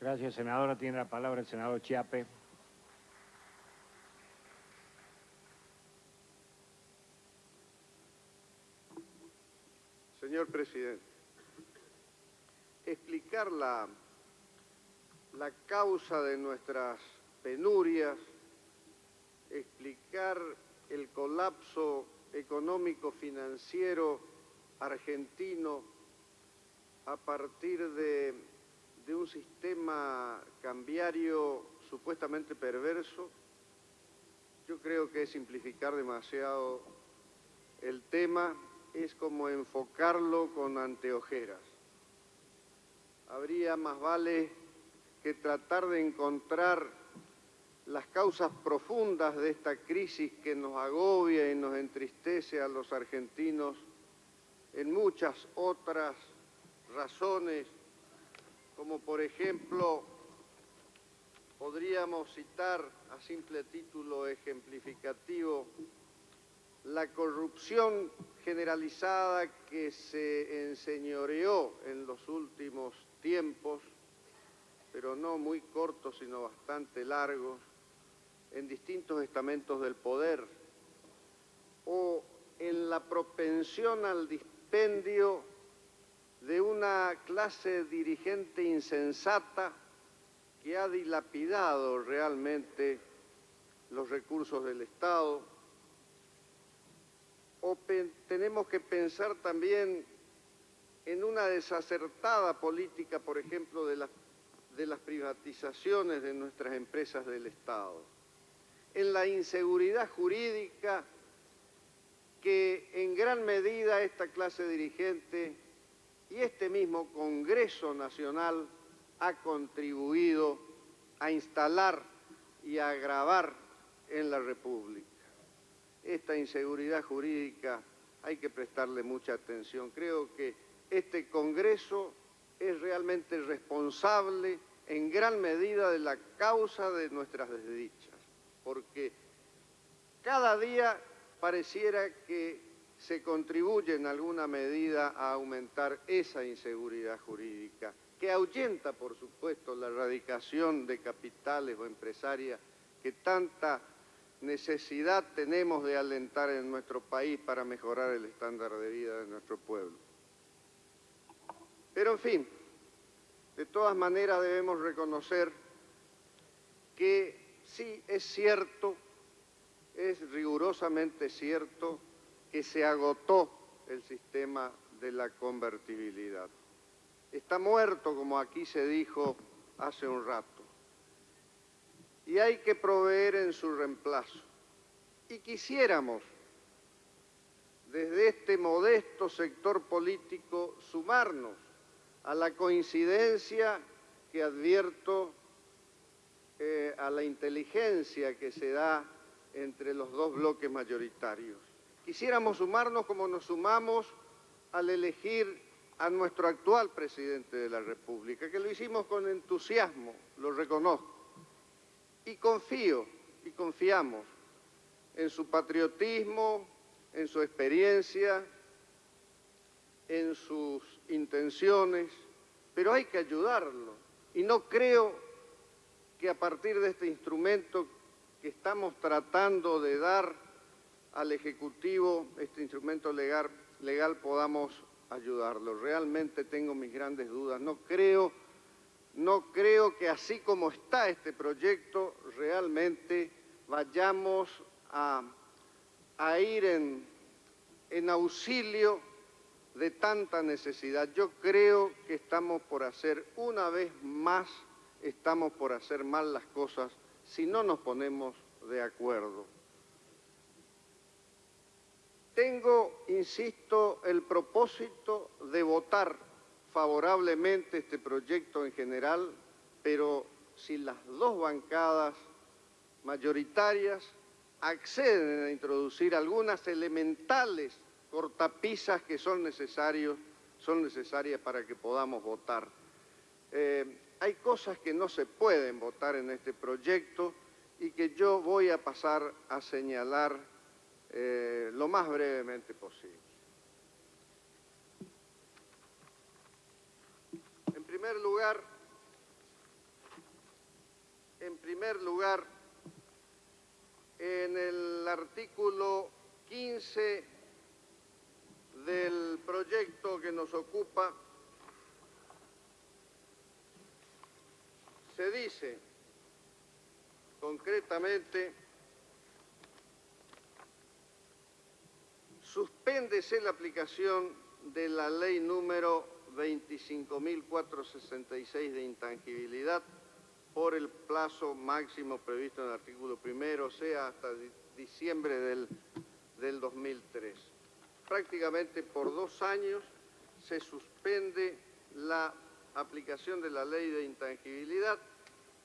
Gracias, senadora. Tiene la palabra el senador Chiappe. Señor presidente, explicar la causa de nuestras penurias, explicar el colapso económico-financiero argentino a partir de un sistema cambiario supuestamente perverso, yo creo que es simplificar demasiado el tema, es como enfocarlo con anteojeras. Habría más vale que tratar de encontrar las causas profundas de esta crisis que nos agobia y nos entristece a los argentinos en muchas otras razones, como por ejemplo podríamos citar a simple título ejemplificativo la corrupción generalizada que se enseñoreó en los últimos tiempos, pero no muy cortos, sino bastante largos, en distintos estamentos del poder, o en la propensión al dispendio de una clase dirigente insensata que ha dilapidado realmente los recursos del Estado. O tenemos que pensar también en una desacertada política, por ejemplo, de las privatizaciones de nuestras empresas del Estado, en la inseguridad jurídica que en gran medida esta clase dirigente y este mismo Congreso Nacional ha contribuido a instalar y a agravar en la República. Esta inseguridad jurídica hay que prestarle mucha atención. Creo que este Congreso es realmente responsable en gran medida de la causa de nuestras desdichas, porque cada día pareciera que se contribuye en alguna medida a aumentar esa inseguridad jurídica, que ahuyenta, por supuesto, la erradicación de capitales o empresarias que tanta necesidad tenemos de alentar en nuestro país para mejorar el estándar de vida de nuestro pueblo. Pero, en fin, de todas maneras debemos reconocer que sí es cierto, es rigurosamente cierto, que se agotó el sistema de la convertibilidad. Está muerto, como aquí se dijo hace un rato. Y hay que proveer en su reemplazo. Y quisiéramos, desde este modesto sector político, sumarnos a la coincidencia que advierto, a la inteligencia que se da entre los dos bloques mayoritarios. Quisiéramos sumarnos como nos sumamos al elegir a nuestro actual presidente de la República, que lo hicimos con entusiasmo, lo reconozco. Y confío y confiamos en su patriotismo, en su experiencia, en sus intenciones, pero hay que ayudarlo. Y no creo que a partir de este instrumento que estamos tratando de dar al Ejecutivo, este instrumento legal podamos ayudarlo. Realmente tengo mis grandes dudas. No creo que así como está este proyecto, realmente vayamos a ir en auxilio de tanta necesidad. Yo creo que estamos por hacer, una vez más, estamos por hacer mal las cosas si no nos ponemos de acuerdo. Tengo, insisto, el propósito de votar favorablemente este proyecto en general, pero si las dos bancadas mayoritarias acceden a introducir algunas elementales cortapisas que son necesarias para que podamos votar. Hay cosas que no se pueden votar en este proyecto y que yo voy a pasar a señalar lo más brevemente posible. En primer lugar, primer lugar, en el artículo 15 del proyecto que nos ocupa, se dice concretamente: suspéndese la aplicación de la ley número 25.466 de intangibilidad por el plazo máximo previsto en el artículo primero, o sea, hasta diciembre del 2003. Prácticamente por 2 años se suspende la aplicación de la ley de intangibilidad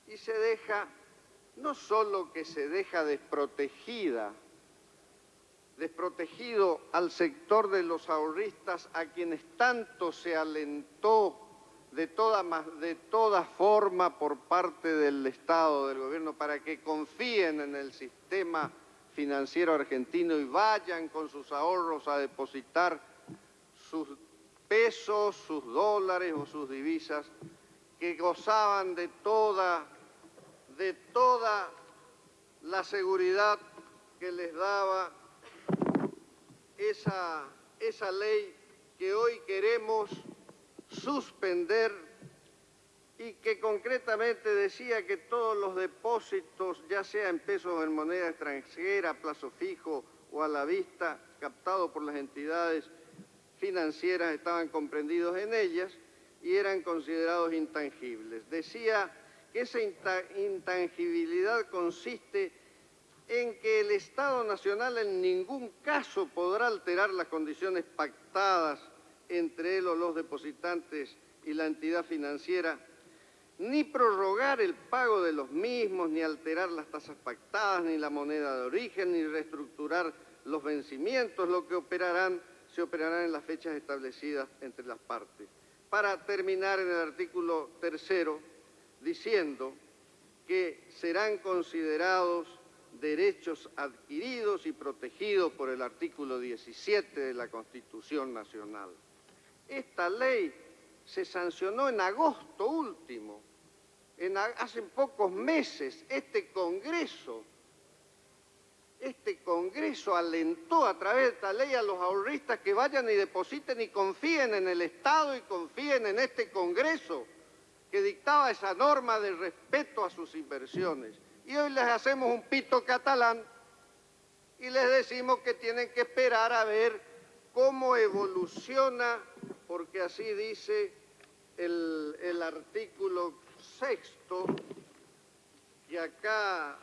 y se deja, no solo que se deja desprotegido al sector de los ahorristas, a quienes tanto se alentó de toda forma por parte del Estado, del gobierno, para que confíen en el sistema financiero argentino y vayan con sus ahorros a depositar sus pesos, sus dólares o sus divisas, que gozaban de toda la seguridad que les daba esa ley que hoy queremos suspender y que concretamente decía que todos los depósitos, ya sea en pesos o en moneda extranjera, a plazo fijo o a la vista, captados por las entidades financieras, estaban comprendidos en ellas y eran considerados intangibles. Decía que esa intangibilidad consiste en que el Estado Nacional en ningún caso podrá alterar las condiciones pactadas entre él o los depositantes y la entidad financiera, ni prorrogar el pago de los mismos, ni alterar las tasas pactadas, ni la moneda de origen, ni reestructurar los vencimientos, lo que se operarán en las fechas establecidas entre las partes. Para terminar en el artículo 3º, diciendo que serán considerados derechos adquiridos y protegidos por el artículo 17 de la Constitución Nacional. Esta ley se sancionó en agosto último, hace pocos meses. Este Congreso alentó a través de esta ley a los ahorristas que vayan y depositen y confíen en el Estado y confíen en este Congreso que dictaba esa norma de respeto a sus inversiones. Y hoy les hacemos un pito catalán y les decimos que tienen que esperar a ver cómo evoluciona, porque así dice el artículo 6º, que acá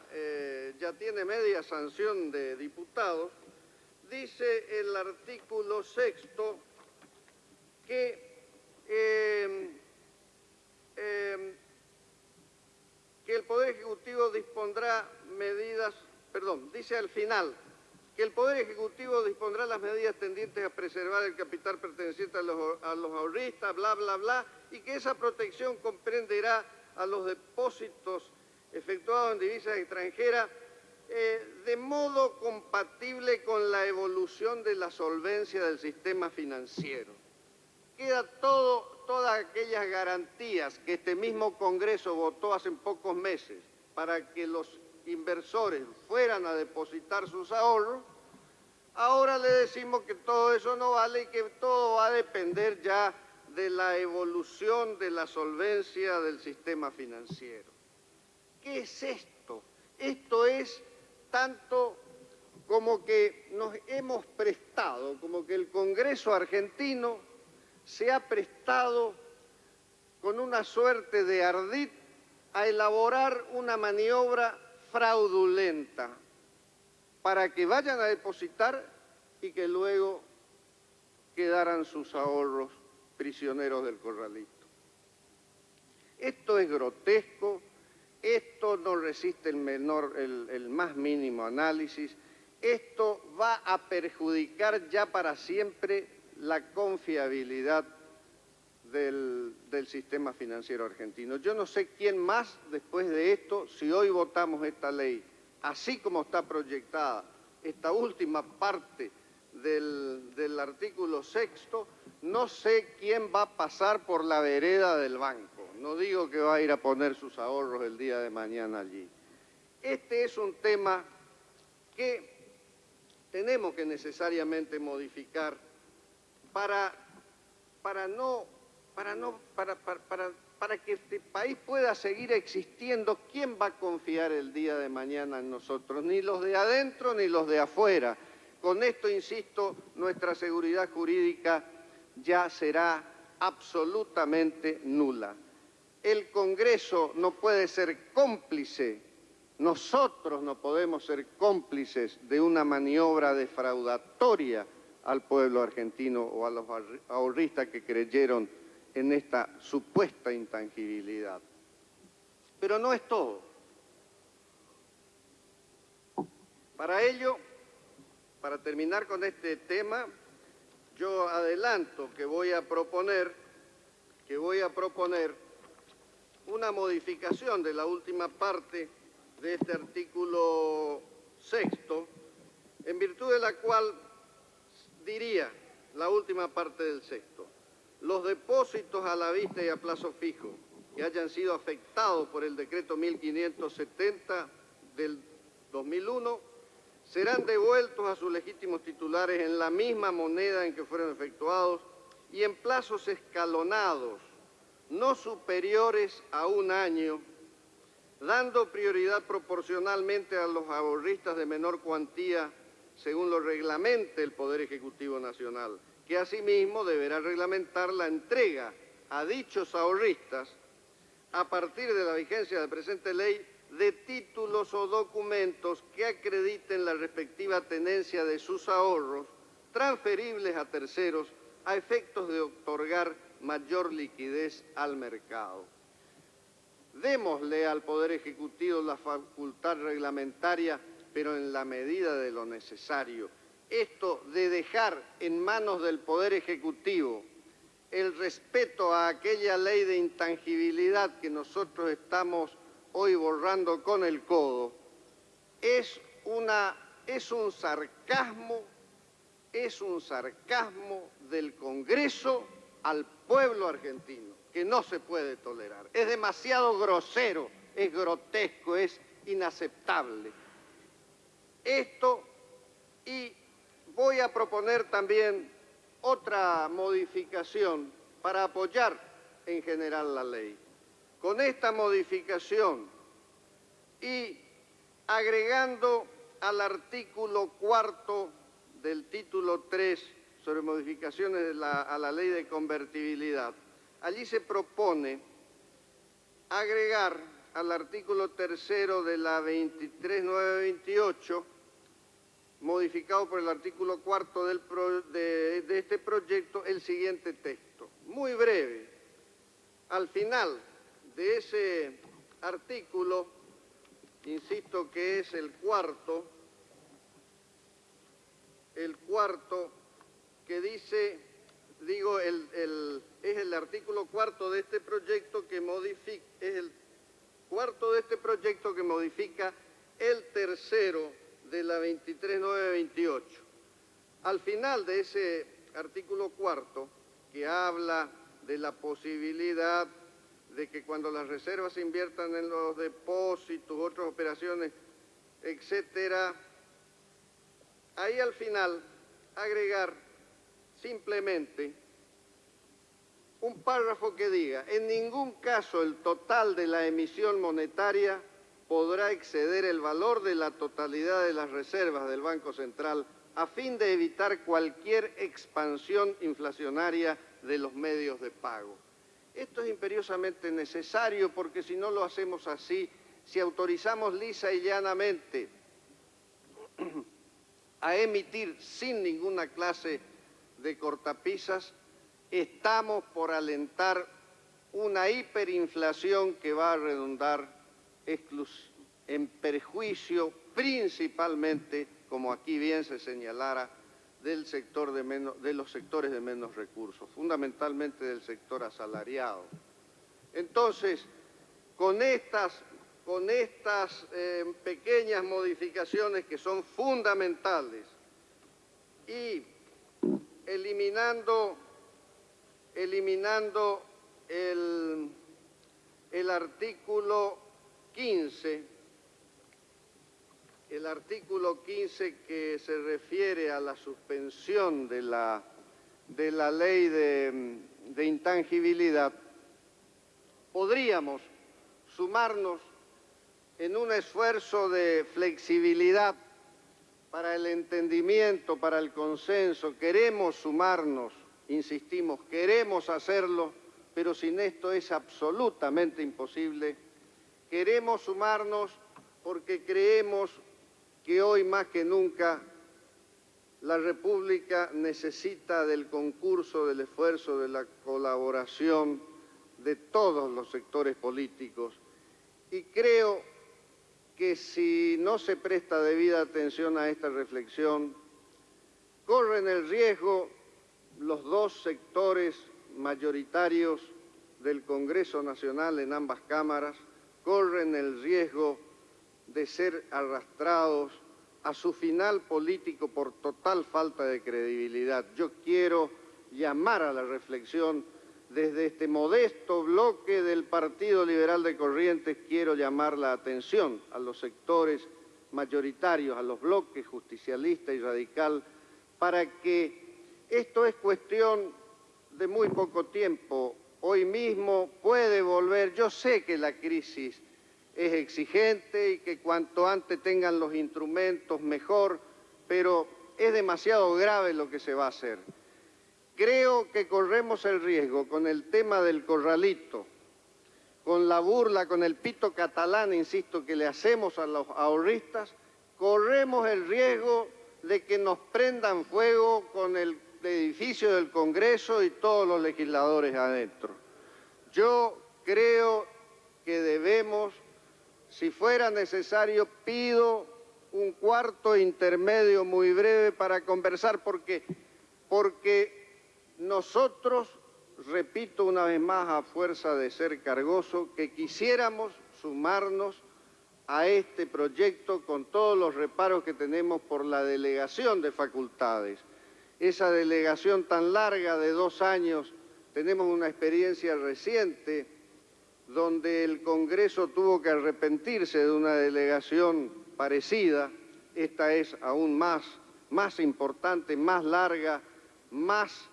ya tiene media sanción de diputados. Dice el artículo 6º que el Poder Ejecutivo dispondrá medidas, dice al final, que el Poder Ejecutivo dispondrá las medidas tendientes a preservar el capital perteneciente a los ahorristas, bla, bla, bla, y que esa protección comprenderá a los depósitos efectuados en divisas extranjeras de modo compatible con la evolución de la solvencia del sistema financiero. Queda todas aquellas garantías que este mismo Congreso votó hace pocos meses para que los inversores fueran a depositar sus ahorros. Ahora le decimos que todo eso no vale y que todo va a depender ya de la evolución de la solvencia del sistema financiero. ¿Qué es esto? Esto es tanto como que nos hemos prestado, como que el Congreso argentino se ha prestado con una suerte de ardid a elaborar una maniobra fraudulenta para que vayan a depositar y que luego quedaran sus ahorros prisioneros del corralito. Esto es grotesco, esto no resiste el más mínimo análisis, esto va a perjudicar ya para siempre la confiabilidad del sistema financiero argentino. Yo no sé quién más después de esto, si hoy votamos esta ley, así como está proyectada, esta última parte del artículo 6º, no sé quién va a pasar por la vereda del banco. no digo que va a ir a poner sus ahorros el día de mañana allí. Este es un tema que tenemos que necesariamente modificar para que este país pueda seguir existiendo. ¿Quién va a confiar el día de mañana en nosotros? Ni los de adentro ni los de afuera. Con esto, insisto, nuestra seguridad jurídica ya será absolutamente nula. El Congreso no puede ser cómplice, nosotros no podemos ser cómplices de una maniobra defraudatoria al pueblo argentino o a los ahorristas que creyeron en esta supuesta intangibilidad. Pero no es todo. Para ello, para terminar con este tema, yo adelanto que voy a proponer una modificación de la última parte de este artículo 6º, en virtud de la cual diría la última parte del 6º: los depósitos a la vista y a plazo fijo que hayan sido afectados por el decreto 1570 del 2001 serán devueltos a sus legítimos titulares en la misma moneda en que fueron efectuados y en plazos escalonados, no superiores a 1 año, dando prioridad proporcionalmente a los ahorristas de menor cuantía según lo reglamente el Poder Ejecutivo Nacional, que asimismo deberá reglamentar la entrega a dichos ahorristas, a partir de la vigencia de la presente ley, de títulos o documentos que acrediten la respectiva tenencia de sus ahorros, transferibles a terceros, a efectos de otorgar mayor liquidez al mercado. Démosle al Poder Ejecutivo la facultad reglamentaria, pero en la medida de lo necesario. Esto de dejar en manos del Poder Ejecutivo el respeto a aquella ley de intangibilidad que nosotros estamos hoy borrando con el codo, es un sarcasmo del Congreso al pueblo argentino, que no se puede tolerar. Es demasiado grosero, es grotesco, es inaceptable. Esto, y voy a proponer también otra modificación para apoyar en general la ley. Con esta modificación y agregando al artículo 4º del título 3 sobre modificaciones a la ley de convertibilidad, allí se propone agregar al artículo 3º de la 23.928, modificado por el artículo 4º de este proyecto, el siguiente texto, muy breve. Al final de ese artículo, insisto que es el cuarto que dice, es el artículo 4º de este proyecto que modifica, es el cuarto de este proyecto que modifica el 3º de la 23.928. Al final de ese artículo 4º, que habla de la posibilidad de que cuando las reservas se inviertan en los depósitos, otras operaciones, etcétera, ahí al final agregar simplemente un párrafo que diga: en ningún caso el total de la emisión monetaria podrá exceder el valor de la totalidad de las reservas del Banco Central a fin de evitar cualquier expansión inflacionaria de los medios de pago. Esto es imperiosamente necesario porque si no lo hacemos así, si autorizamos lisa y llanamente a emitir sin ninguna clase de cortapisas, estamos por alentar una hiperinflación que va a redundar en perjuicio principalmente, como aquí bien se señalara, de los sectores de menos recursos, fundamentalmente del sector asalariado. Entonces, con estas pequeñas modificaciones que son fundamentales y eliminando el artículo 15, que se refiere a la suspensión de la ley de intangibilidad, podríamos sumarnos en un esfuerzo de flexibilidad para el entendimiento, para el consenso. Queremos sumarnos, insistimos, queremos hacerlo, pero sin esto es absolutamente imposible. Queremos sumarnos porque creemos que hoy más que nunca la República necesita del concurso, del esfuerzo, de la colaboración de todos los sectores políticos. Y creo que si no se presta debida atención a esta reflexión, corren el riesgo los dos sectores mayoritarios del Congreso Nacional en ambas cámaras, corren el riesgo de ser arrastrados a su final político por total falta de credibilidad. Yo quiero llamar a la reflexión desde este modesto bloque del Partido Liberal de Corrientes, quiero llamar la atención a los sectores mayoritarios, a los bloques justicialista y radical, para que esto es cuestión de muy poco tiempo. Hoy mismo puede volver, yo sé que la crisis es exigente y que cuanto antes tengan los instrumentos mejor, pero es demasiado grave lo que se va a hacer. Creo que corremos el riesgo con el tema del corralito, con la burla, con el pito catalán, insisto, que le hacemos a los ahorristas, corremos el riesgo de que nos prendan fuego con el edificio del Congreso y todos los legisladores adentro. Yo creo que debemos, si fuera necesario, pido un cuarto intermedio muy breve para conversar, porque nosotros, repito una vez más a fuerza de ser cargoso, que quisiéramos sumarnos a este proyecto con todos los reparos que tenemos por la delegación de facultades. Esa delegación tan larga de 2 años, tenemos una experiencia reciente donde el Congreso tuvo que arrepentirse de una delegación parecida. Esta es aún más importante, más larga, más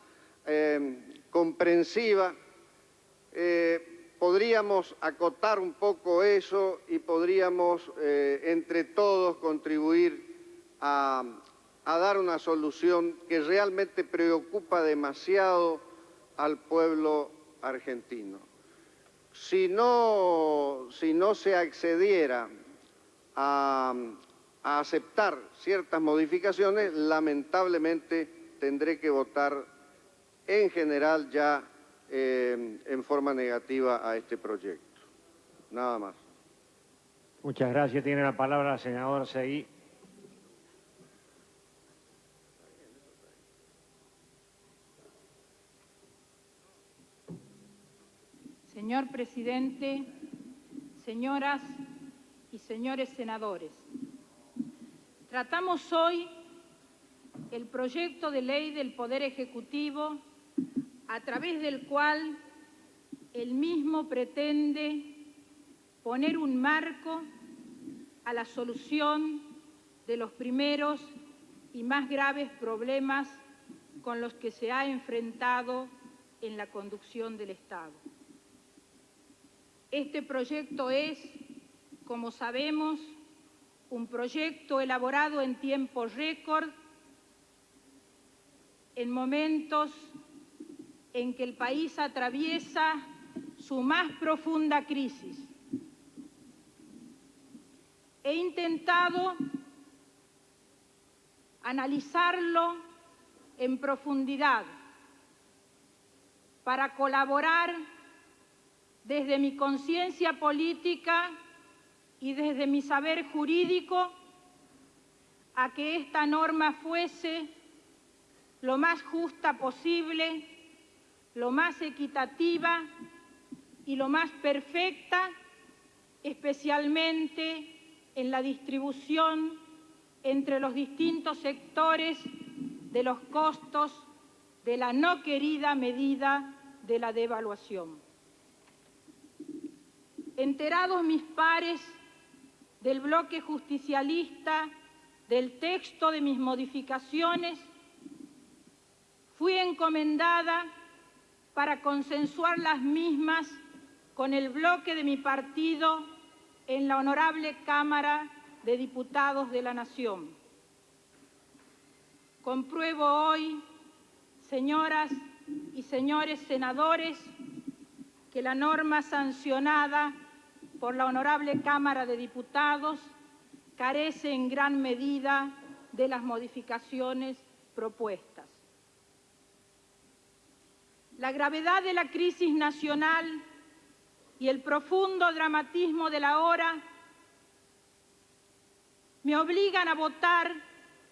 comprensiva. Podríamos acotar un poco eso y podríamos entre todos contribuir a dar una solución que realmente preocupa demasiado al pueblo argentino. Si no se accediera a aceptar ciertas modificaciones, lamentablemente tendré que votar en general ya en forma negativa a este proyecto. Nada más. Muchas gracias. Tiene la palabra la senadora Seguí. Señor presidente, señoras y señores senadores, tratamos hoy el proyecto de ley del Poder Ejecutivo a través del cual el mismo pretende poner un marco a la solución de los primeros y más graves problemas con los que se ha enfrentado en la conducción del Estado. Este proyecto es, como sabemos, un proyecto elaborado en tiempo récord, en momentos en que el país atraviesa su más profunda crisis. He intentado analizarlo en profundidad para colaborar desde mi conciencia política y desde mi saber jurídico a que esta norma fuese lo más justa posible, lo más equitativa y lo más perfecta, especialmente en la distribución entre los distintos sectores de los costos de la no querida medida de la devaluación. enterados mis pares del bloque justicialista, del texto de mis modificaciones, fui encomendada para consensuar las mismas con el bloque de mi partido en la Honorable Cámara de Diputados de la Nación. Compruebo hoy, señoras y señores senadores, que la norma sancionada por la Honorable Cámara de Diputados carece en gran medida de las modificaciones propuestas. La gravedad de la crisis nacional y el profundo dramatismo de la hora me obligan a votar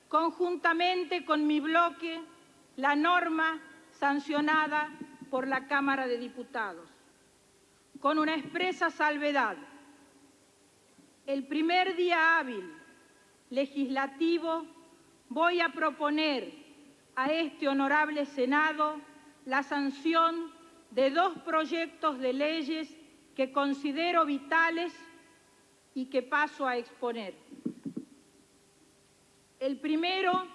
conjuntamente con mi bloque la norma sancionada por la Cámara de Diputados, con una expresa salvedad. El primer día hábil legislativo voy a proponer a este honorable Senado la sanción de 2 proyectos de leyes que considero vitales y que paso a exponer. El primero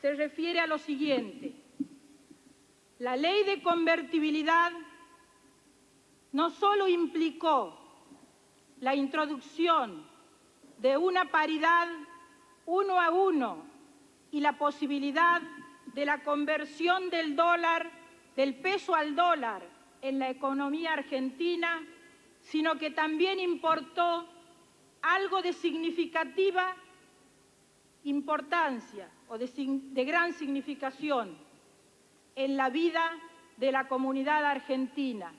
se refiere a lo siguiente. La ley de convertibilidad no solo implicó la introducción de una paridad 1 a 1 y la posibilidad de la conversión del peso al dólar en la economía argentina, sino que también importó algo de significativa importancia o de gran significación en la vida de la comunidad argentina,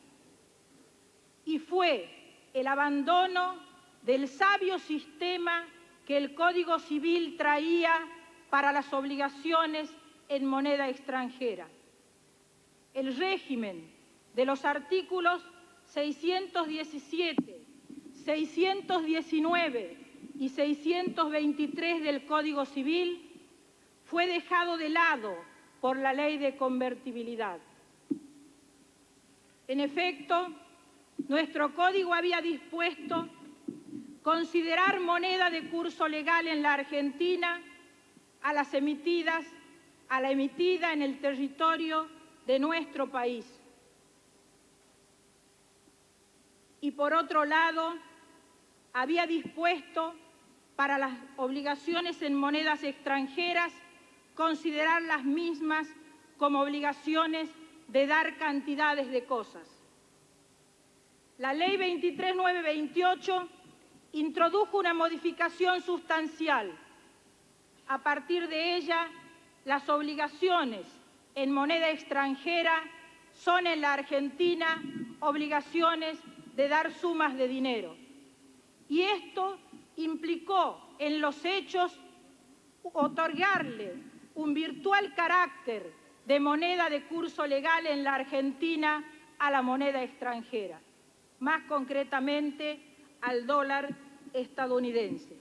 y fue el abandono del sabio sistema que el Código Civil traía para las obligaciones en moneda extranjera. El régimen de los artículos 617, 619 y 623 del Código Civil fue dejado de lado por la ley de convertibilidad. En efecto, nuestro código había dispuesto considerar moneda de curso legal en la Argentina a la emitida en el territorio de nuestro país. Y por otro lado, había dispuesto para las obligaciones en monedas extranjeras considerar las mismas como obligaciones de dar cantidades de cosas. La Ley 23.928 introdujo una modificación sustancial. A partir de ella, las obligaciones en moneda extranjera son en la Argentina obligaciones de dar sumas de dinero. Y esto implicó en los hechos otorgarle un virtual carácter de moneda de curso legal en la Argentina a la moneda extranjera, más concretamente al dólar estadounidense.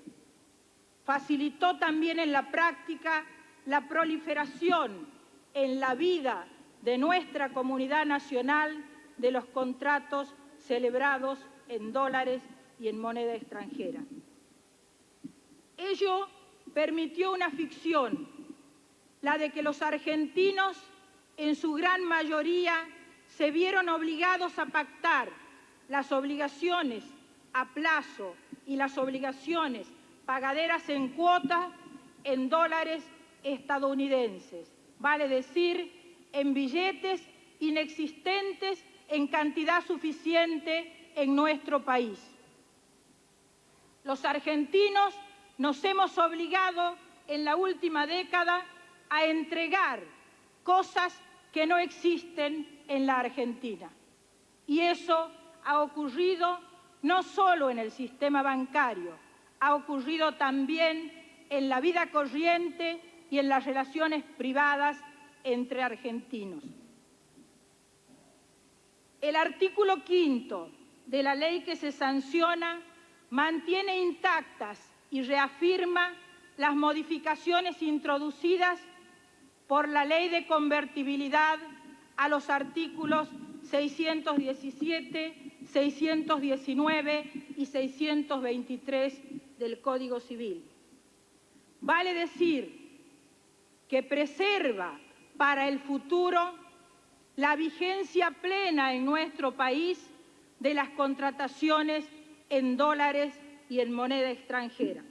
Facilitó también en la práctica la proliferación en la vida de nuestra comunidad nacional de los contratos celebrados en dólares y en moneda extranjera. Ello permitió una ficción, la de que los argentinos, en su gran mayoría, se vieron obligados a pactar las obligaciones a plazo y las obligaciones pagaderas en cuota en dólares estadounidenses, vale decir, en billetes inexistentes en cantidad suficiente en nuestro país. Los argentinos nos hemos obligado en la última década a entregar cosas que no existen en la Argentina. Y eso ha ocurrido no solo en el sistema bancario, ha ocurrido también en la vida corriente y en las relaciones privadas entre argentinos. El artículo 5 de la ley que se sanciona mantiene intactas y reafirma las modificaciones introducidas por la ley de convertibilidad a los artículos 617 619 y 623 del Código Civil. Vale decir que preserva para el futuro la vigencia plena en nuestro país de las contrataciones en dólares y en moneda extranjera.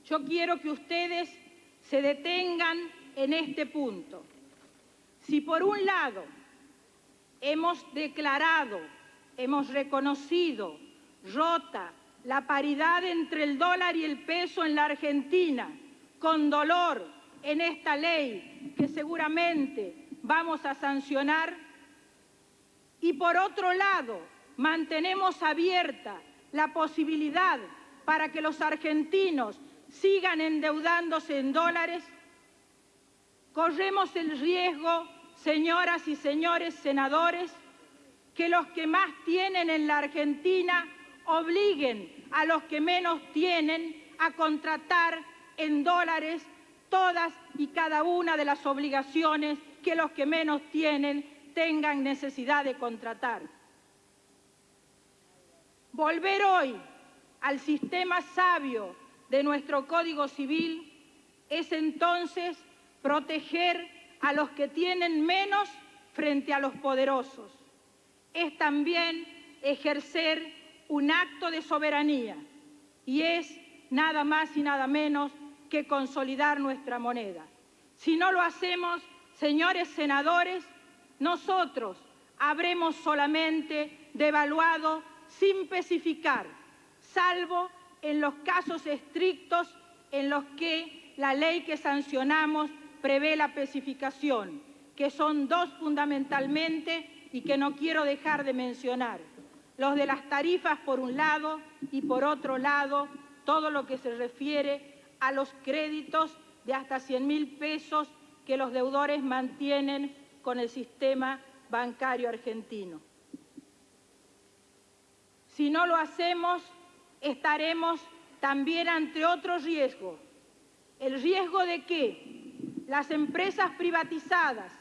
Yo quiero que ustedes se detengan en este punto. Si por un lado hemos declarado, hemos reconocido rota la paridad entre el dólar y el peso en la Argentina, con dolor en esta ley que seguramente vamos a sancionar, y por otro lado mantenemos abierta la posibilidad para que los argentinos sigan endeudándose en dólares, corremos el riesgo, señoras y señores senadores, que los que más tienen en la Argentina obliguen a los que menos tienen a contratar en dólares todas y cada una de las obligaciones que los que menos tienen tengan necesidad de contratar. Volver hoy al sistema sabio de nuestro Código Civil es entonces proteger a los que tienen menos frente a los poderosos. Es también ejercer un acto de soberanía y es nada más y nada menos que consolidar nuestra moneda. Si no lo hacemos, señores senadores, nosotros habremos solamente devaluado sin especificar, salvo en los casos estrictos en los que la ley que sancionamos prevé la especificación, que son dos fundamentalmente y que no quiero dejar de mencionar. Los de las tarifas por un lado y por otro lado todo lo que se refiere a los créditos de hasta 100.000 pesos que los deudores mantienen con el sistema bancario argentino. Si no lo hacemos, estaremos también ante otro riesgo, el riesgo de que las empresas privatizadas,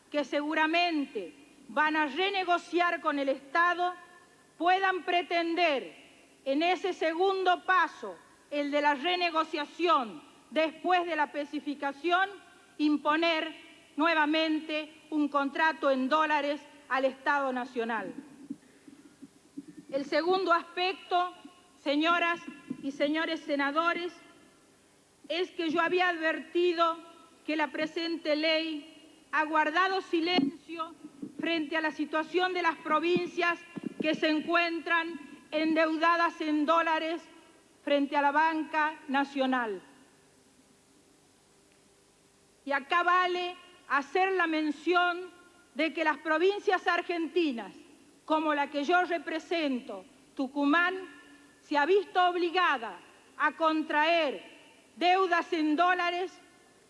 que seguramente van a renegociar con el Estado, puedan pretender en ese segundo paso, el de la renegociación después de la especificación, imponer nuevamente un contrato en dólares al Estado Nacional. El segundo aspecto, señoras y señores senadores, es que yo había advertido que la presente ley ha guardado silencio frente a la situación de las provincias que se encuentran endeudadas en dólares frente a la banca nacional. Y acá vale hacer la mención de que las provincias argentinas, como la que yo represento, Tucumán, se ha visto obligada a contraer deudas en dólares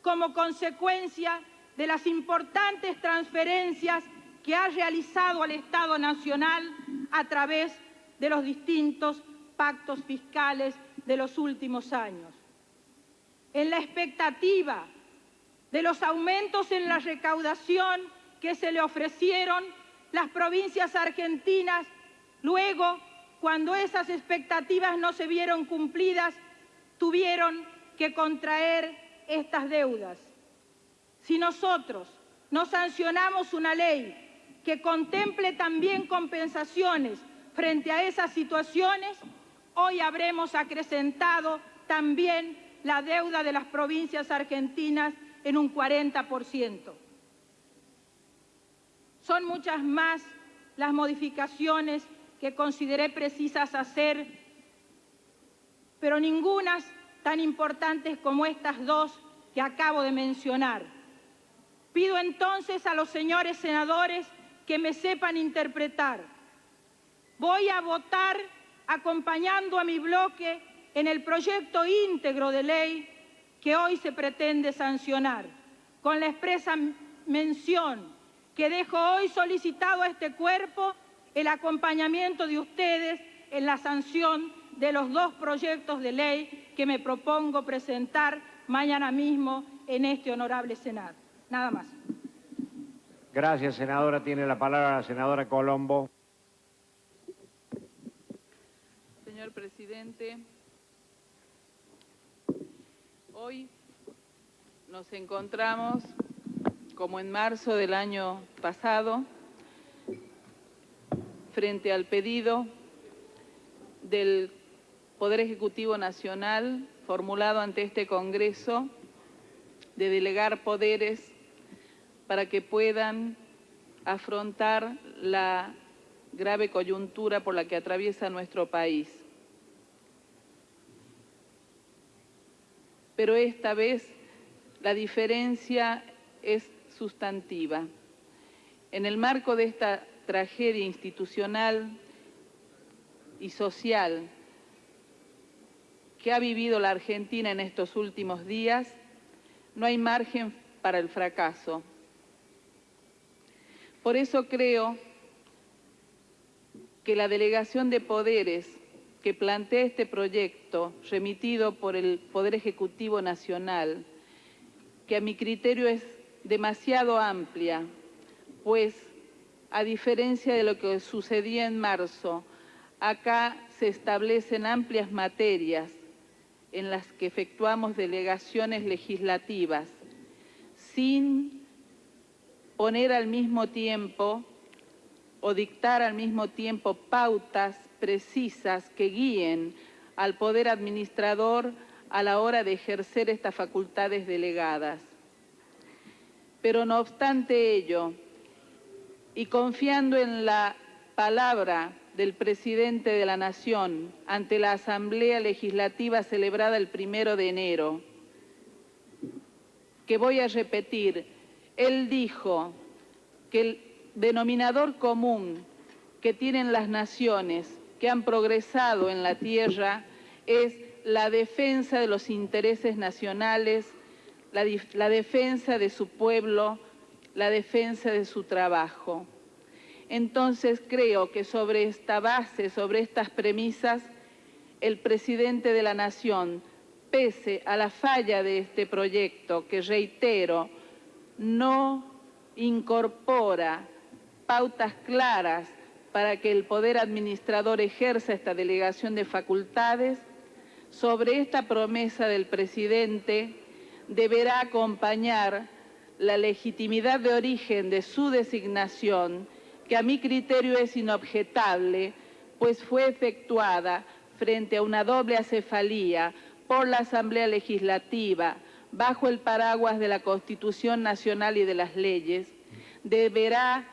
como consecuencia de las importantes transferencias que ha realizado al Estado Nacional a través de los distintos pactos fiscales de los últimos años. En la expectativa de los aumentos en la recaudación que se le ofrecieron, las provincias argentinas, luego, cuando esas expectativas no se vieron cumplidas, tuvieron que contraer estas deudas. Si nosotros no sancionamos una ley que contemple también compensaciones frente a esas situaciones, hoy habremos acrecentado también la deuda de las provincias argentinas en un 40%. Son muchas más las modificaciones que consideré precisas hacer, pero ninguna tan importantes como estas dos que acabo de mencionar. Pido entonces a los señores senadores que me sepan interpretar. Voy a votar acompañando a mi bloque en el proyecto íntegro de ley que hoy se pretende sancionar, con la expresa mención que dejo hoy solicitado a este cuerpo el acompañamiento de ustedes en la sanción de los dos proyectos de ley que me propongo presentar mañana mismo en este honorable Senado. Nada más. Gracias, senadora. Tiene la palabra la senadora Colombo. Señor presidente, hoy nos encontramos, como en marzo del año pasado, frente al pedido del Poder Ejecutivo Nacional formulado ante este Congreso de delegar poderes para que puedan afrontar la grave coyuntura por la que atraviesa nuestro país. Pero esta vez la diferencia es sustantiva. En el marco de esta tragedia institucional y social que ha vivido la Argentina en estos últimos días, no hay margen para el fracaso. Por eso creo que la delegación de poderes que plantea este proyecto, remitido por el Poder Ejecutivo Nacional, que a mi criterio es demasiado amplia, pues a diferencia de lo que sucedía en marzo, acá se establecen amplias materias en las que efectuamos delegaciones legislativas, sin poner al mismo tiempo o dictar al mismo tiempo pautas precisas que guíen al Poder Administrador a la hora de ejercer estas facultades delegadas. Pero no obstante ello, y confiando en la palabra del Presidente de la Nación ante la Asamblea Legislativa celebrada el 1 de enero, que voy a repetir, él dijo que el denominador común que tienen las naciones que han progresado en la tierra es la defensa de los intereses nacionales, la defensa de su pueblo, la defensa de su trabajo. Entonces creo que sobre esta base, sobre estas premisas, el Presidente de la Nación, pese a la falla de este proyecto, que reitero, no incorpora pautas claras para que el Poder Administrador ejerza esta delegación de facultades, sobre esta promesa del Presidente deberá acompañar la legitimidad de origen de su designación, que a mi criterio es inobjetable, pues fue efectuada frente a una doble acefalía por la Asamblea Legislativa, bajo el paraguas de la Constitución Nacional y de las leyes. Deberá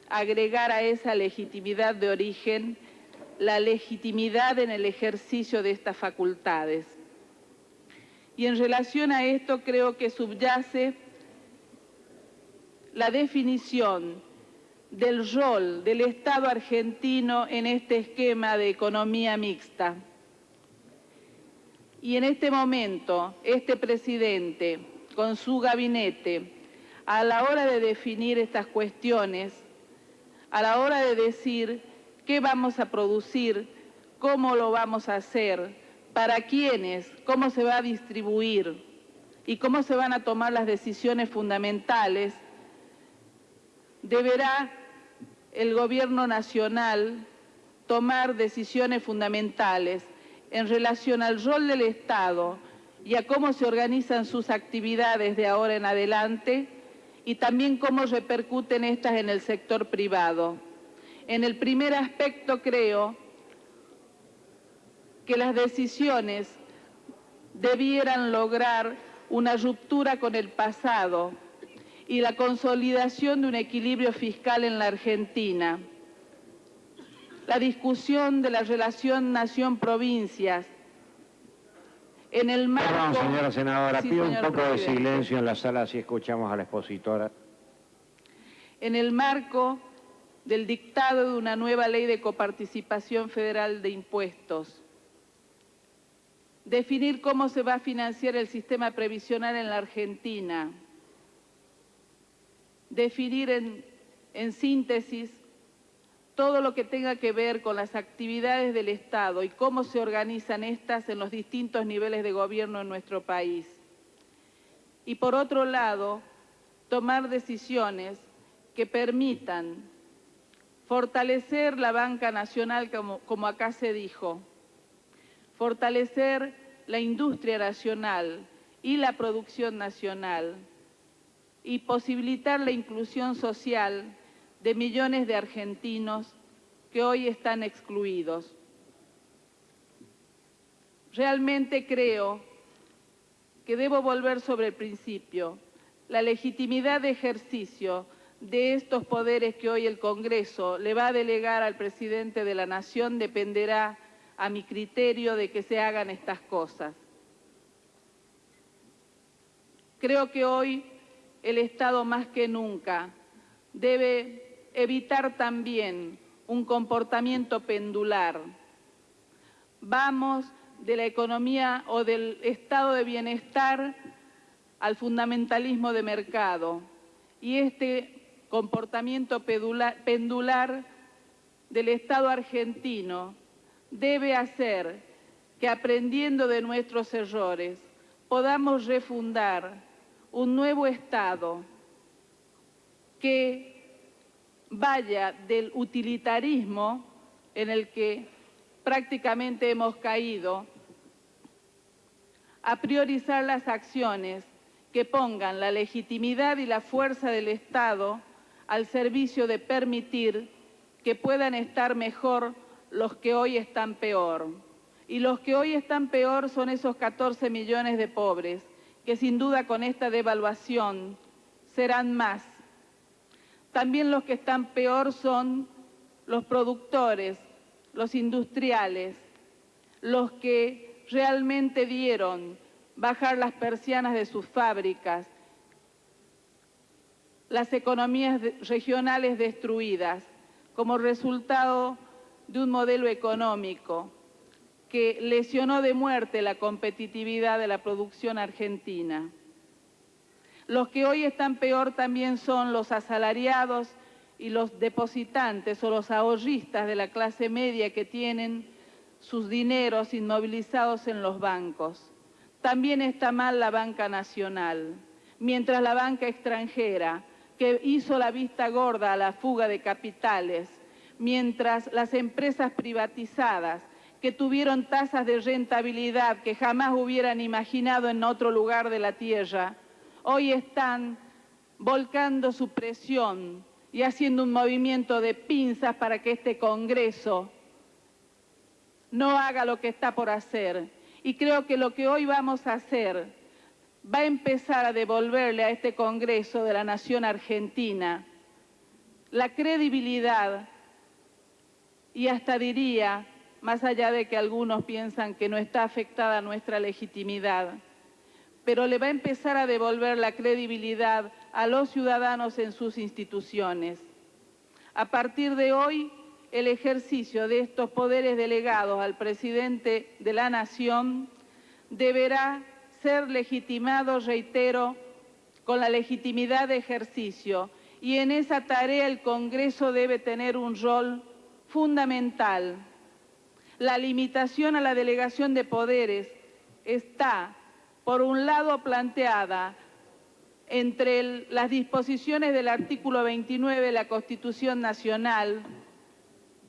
agregar a esa legitimidad de origen la legitimidad en el ejercicio de estas facultades. Y en relación a esto creo que subyace la definición del rol del Estado argentino en este esquema de economía mixta. Y en este momento, este presidente, con su gabinete, a la hora de definir estas cuestiones, a la hora de decir qué vamos a producir, cómo lo vamos a hacer, para quiénes, cómo se va a distribuir y cómo se van a tomar las decisiones fundamentales, deberá el Gobierno Nacional tomar decisiones fundamentales en relación al rol del Estado y a cómo se organizan sus actividades de ahora en adelante y también cómo repercuten estas en el sector privado. En el primer aspecto creo que las decisiones debieran lograr una ruptura con el pasado y la consolidación de un equilibrio fiscal en la Argentina. La discusión de la relación nación-provincias en el marco... Perdón, señora senadora, Sí, pido un señor poco de presidente. silencio en la sala así escuchamos a la expositora. En el marco del dictado de una nueva ley de coparticipación federal de impuestos, definir cómo se va a financiar el sistema previsional en la Argentina, definir en síntesis todo lo que tenga que ver con las actividades del Estado y cómo se organizan estas en los distintos niveles de gobierno en nuestro país. Y por otro lado, tomar decisiones que permitan fortalecer la banca nacional, como acá se dijo, fortalecer la industria nacional y la producción nacional y posibilitar la inclusión social de millones de argentinos que hoy están excluidos. Realmente creo que debo volver sobre el principio. La legitimidad de ejercicio de estos poderes que hoy el Congreso le va a delegar al presidente de la Nación dependerá, a mi criterio, de que se hagan estas cosas. Creo que hoy el Estado más que nunca debe evitar también un comportamiento pendular. Vamos de la economía o del estado de bienestar al fundamentalismo de mercado. Y este comportamiento pendular del Estado argentino debe hacer que, aprendiendo de nuestros errores, podamos refundar un nuevo Estado que vaya del utilitarismo en el que prácticamente hemos caído a priorizar las acciones que pongan la legitimidad y la fuerza del Estado al servicio de permitir que puedan estar mejor los que hoy están peor. Y los que hoy están peor son esos 14 millones de pobres, que sin duda con esta devaluación serán más. También los que están peor son los productores, los industriales, los que realmente vieron bajar las persianas de sus fábricas, las economías regionales destruidas como resultado de un modelo económico que lesionó de muerte la competitividad de la producción argentina. Los que hoy están peor también son los asalariados y los depositantes o los ahorristas de la clase media que tienen sus dineros inmovilizados en los bancos. También está mal la banca nacional, mientras la banca extranjera, que hizo la vista gorda a la fuga de capitales, mientras las empresas privatizadas, que tuvieron tasas de rentabilidad que jamás hubieran imaginado en otro lugar de la tierra, hoy están volcando su presión y haciendo un movimiento de pinzas para que este Congreso no haga lo que está por hacer. Y creo que lo que hoy vamos a hacer va a empezar a devolverle a este Congreso de la Nación Argentina la credibilidad y hasta diría, más allá de que algunos piensan que no está afectada nuestra legitimidad, pero le va a empezar a devolver la credibilidad a los ciudadanos en sus instituciones. A partir de hoy, el ejercicio de estos poderes delegados al presidente de la Nación deberá ser legitimado, reitero, con la legitimidad de ejercicio, y en esa tarea el Congreso debe tener un rol fundamental. La limitación a la delegación de poderes está, por un lado, planteada entre las disposiciones del artículo 29 de la Constitución Nacional,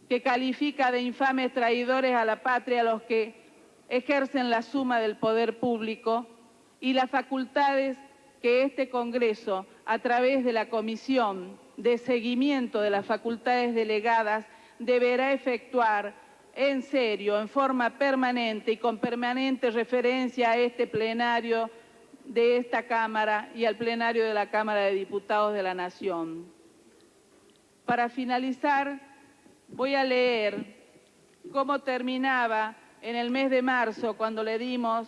que califica de infames traidores a la patria a los que ejercen la suma del poder público, y las facultades que este Congreso, a través de la Comisión de Seguimiento de las Facultades Delegadas, deberá efectuar en serio, en forma permanente y con permanente referencia a este plenario de esta Cámara y al plenario de la Cámara de Diputados de la Nación. Para finalizar, voy a leer cómo terminaba en el mes de marzo, cuando le dimos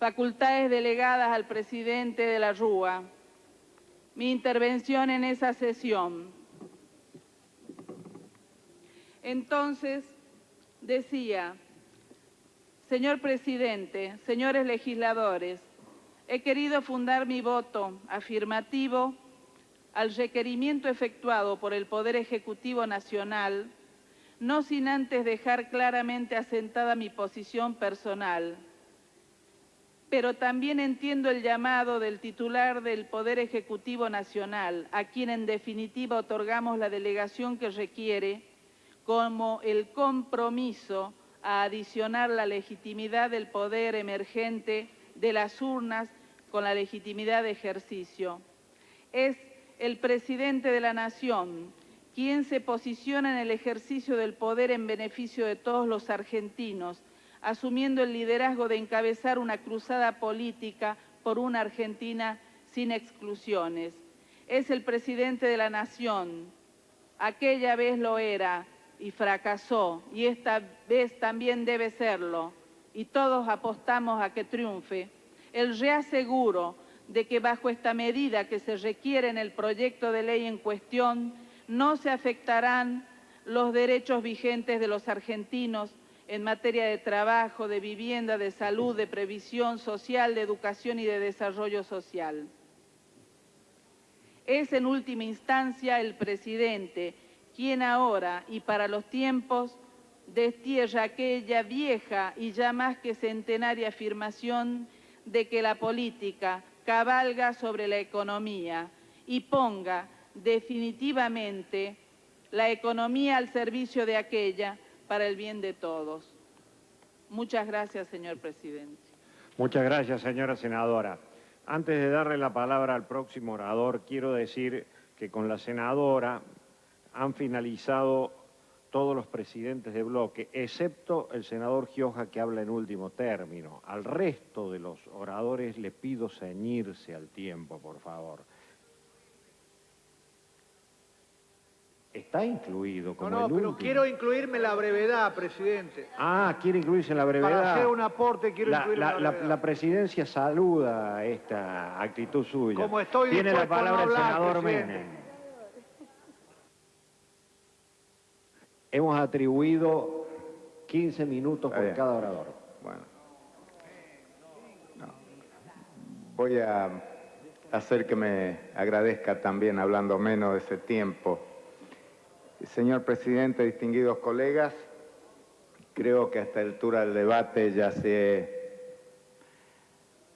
facultades delegadas al presidente de la Rúa, mi intervención en esa sesión. Entonces decía: señor presidente, señores legisladores, he querido fundar mi voto afirmativo al requerimiento efectuado por el Poder Ejecutivo Nacional, no sin antes dejar claramente asentada mi posición personal. Pero también entiendo el llamado del titular del Poder Ejecutivo Nacional, a quien en definitiva otorgamos la delegación que requiere, como el compromiso a adicionar la legitimidad del poder emergente de las urnas con la legitimidad de ejercicio. Es el presidente de la Nación quien se posiciona en el ejercicio del poder en beneficio de todos los argentinos, asumiendo el liderazgo de encabezar una cruzada política por una Argentina sin exclusiones. Es el presidente de la Nación, aquella vez lo era y fracasó, y esta vez también debe serlo, y todos apostamos a que triunfe. El reaseguro de que bajo esta medida que se requiere en el proyecto de ley en cuestión, no se afectarán los derechos vigentes de los argentinos en materia de trabajo, de vivienda, de salud, de previsión social, de educación y de desarrollo social. Es en última instancia el presidente quien ahora y para los tiempos destierra aquella vieja y ya más que centenaria afirmación de que la política cabalga sobre la economía y ponga definitivamente la economía al servicio de aquella para el bien de todos. Muchas gracias, señor presidente. Muchas gracias, señora senadora. Antes de darle la palabra al próximo orador, quiero decir que con la senadora han finalizado todos los presidentes de bloque, excepto el senador Gioja, que habla en último término. Al resto de los oradores le pido ceñirse al tiempo, por favor. Está incluido como No, el pero último. quiero incluirme en la brevedad, presidente. Ah, quiere incluirse en la brevedad. Para hacer un aporte quiero incluirme en la brevedad. La presidencia saluda esta actitud suya. Como estoy Tiene la dispuesto a no palabra el hablar, senador presidente. Menem. Hemos atribuido 15 minutos por cada orador. Bueno. No. Voy a hacer que me agradezca también hablando menos de ese tiempo. Señor presidente, distinguidos colegas, creo que a esta altura del debate ya se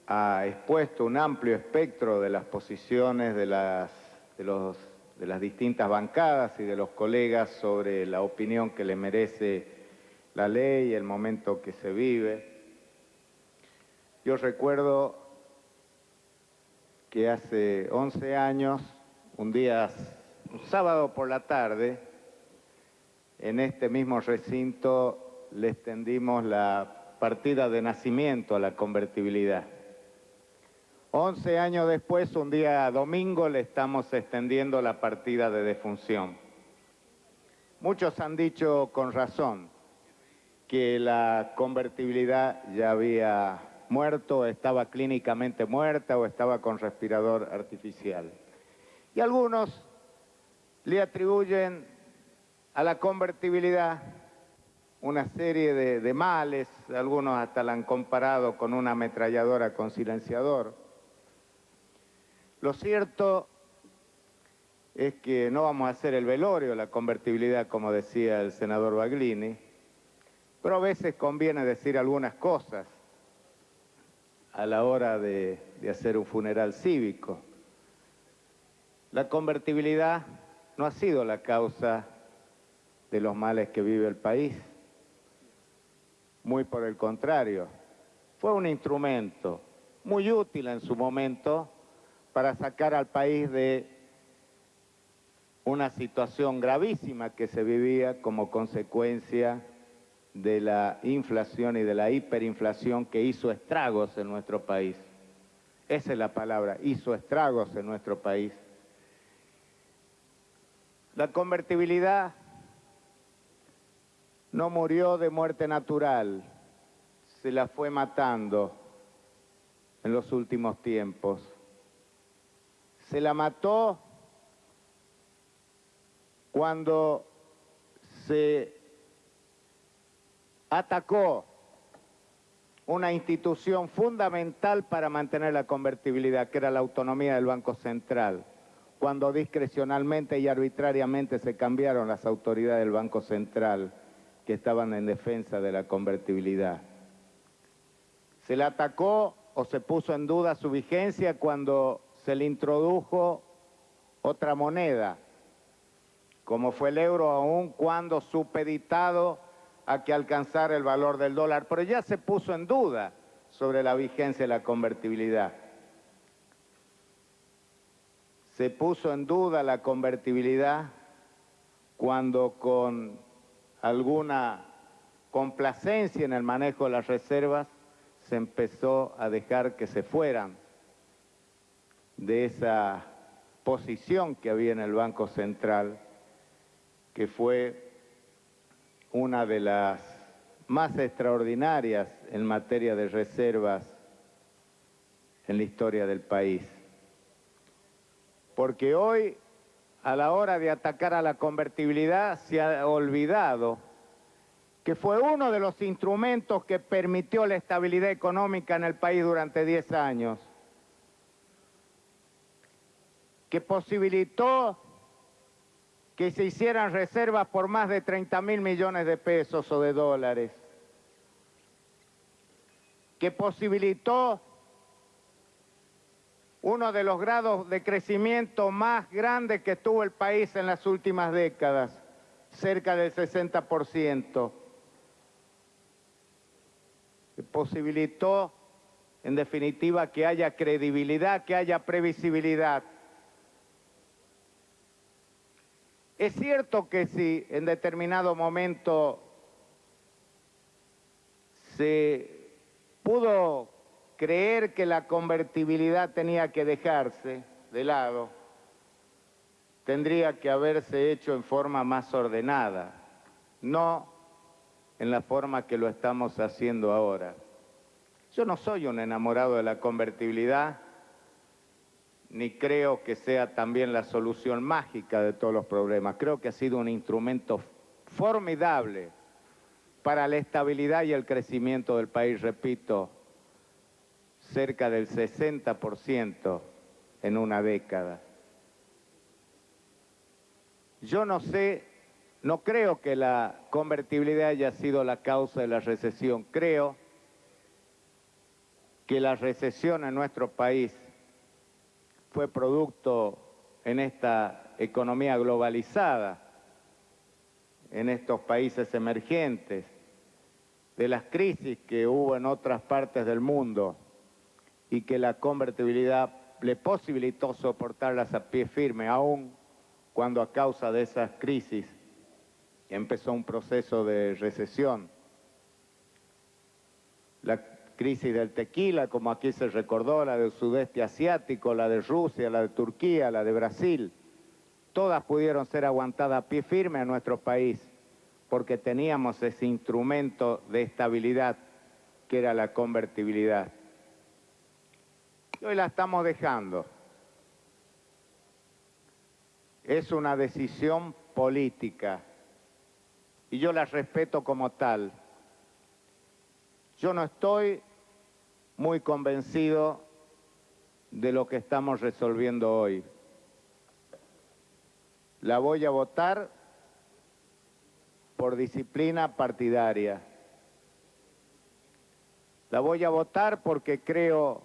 ha expuesto un amplio espectro de las posiciones de las distintas bancadas y de los colegas sobre la opinión que le merece la ley y el momento que se vive. Yo recuerdo que hace 11 años, un sábado por la tarde, en este mismo recinto le extendimos la partida de nacimiento a la convertibilidad. 11 años después, un día domingo, le estamos extendiendo la partida de defunción. Muchos han dicho con razón que la convertibilidad ya había muerto, estaba clínicamente muerta o estaba con respirador artificial. Y algunos le atribuyen a la convertibilidad una serie de males, algunos hasta la han comparado con una ametralladora con silenciador. Lo cierto es que no vamos a hacer el velorio de la convertibilidad, como decía el senador Baglini, pero a veces conviene decir algunas cosas a la hora de hacer un funeral cívico. La convertibilidad no ha sido la causa de los males que vive el país. Muy por el contrario, fue un instrumento muy útil en su momento para sacar al país de una situación gravísima que se vivía como consecuencia de la inflación y de la hiperinflación que hizo estragos en nuestro país. Esa es la palabra, hizo estragos en nuestro país. La convertibilidad no murió de muerte natural, se la fue matando en los últimos tiempos. Se la mató cuando se atacó una institución fundamental para mantener la convertibilidad, que era la autonomía del Banco Central, cuando discrecionalmente y arbitrariamente se cambiaron las autoridades del Banco Central que estaban en defensa de la convertibilidad. Se le atacó o se puso en duda su vigencia cuando se le introdujo otra moneda, como fue el euro, aun cuando supeditado a que alcanzara el valor del dólar, pero ya se puso en duda sobre la vigencia de la convertibilidad. Se puso en duda la convertibilidad cuando con alguna complacencia en el manejo de las reservas se empezó a dejar que se fueran de esa posición que había en el Banco Central, que fue una de las más extraordinarias en materia de reservas en la historia del país. Porque hoy, a la hora de atacar a la convertibilidad, se ha olvidado que fue uno de los instrumentos que permitió la estabilidad económica en el país durante 10 años, que posibilitó que se hicieran reservas por más de 30.000 millones de pesos o de dólares, que posibilitó uno de los grados de crecimiento más grandes que tuvo el país en las últimas décadas, cerca del 60%, que posibilitó, en definitiva, que haya credibilidad, que haya previsibilidad. Es cierto que si en determinado momento se pudo creer que la convertibilidad tenía que dejarse de lado, tendría que haberse hecho en forma más ordenada, no en la forma que lo estamos haciendo ahora. Yo no soy un enamorado de la convertibilidad, ni creo que sea también la solución mágica de todos los problemas. Creo que ha sido un instrumento formidable para la estabilidad y el crecimiento del país, repito, cerca del 60% en una década. Yo no sé, no creo que la convertibilidad haya sido la causa de la recesión. Creo que la recesión en nuestro país fue producto en esta economía globalizada, en estos países emergentes, de las crisis que hubo en otras partes del mundo y que la convertibilidad le posibilitó soportarlas a pie firme, aun cuando a causa de esas crisis empezó un proceso de recesión. La crisis del tequila, como aquí se recordó, la del sudeste asiático, la de Rusia, la de Turquía, la de Brasil, todas pudieron ser aguantadas a pie firme en nuestro país, porque teníamos ese instrumento de estabilidad que era la convertibilidad. Y hoy la estamos dejando. Es una decisión política y yo la respeto como tal. Yo no estoy muy convencido de lo que estamos resolviendo hoy. La voy a votar por disciplina partidaria. La voy a votar porque creo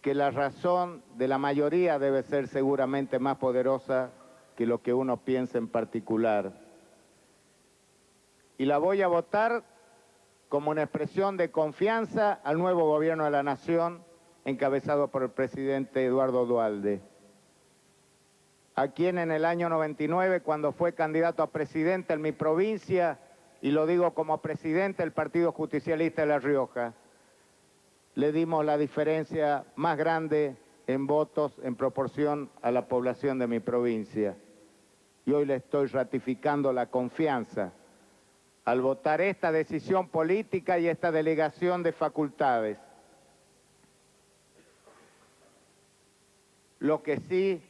que la razón de la mayoría debe ser seguramente más poderosa que lo que uno piensa en particular. Y la voy a votar como una expresión de confianza al nuevo gobierno de la Nación, encabezado por el presidente Eduardo Duhalde, a quien en el año 99, cuando fue candidato a presidente en mi provincia, y lo digo como presidente del Partido Justicialista de La Rioja, le dimos la diferencia más grande en votos en proporción a la población de mi provincia. Y hoy le estoy ratificando la confianza al votar esta decisión política y esta delegación de facultades. Lo que sí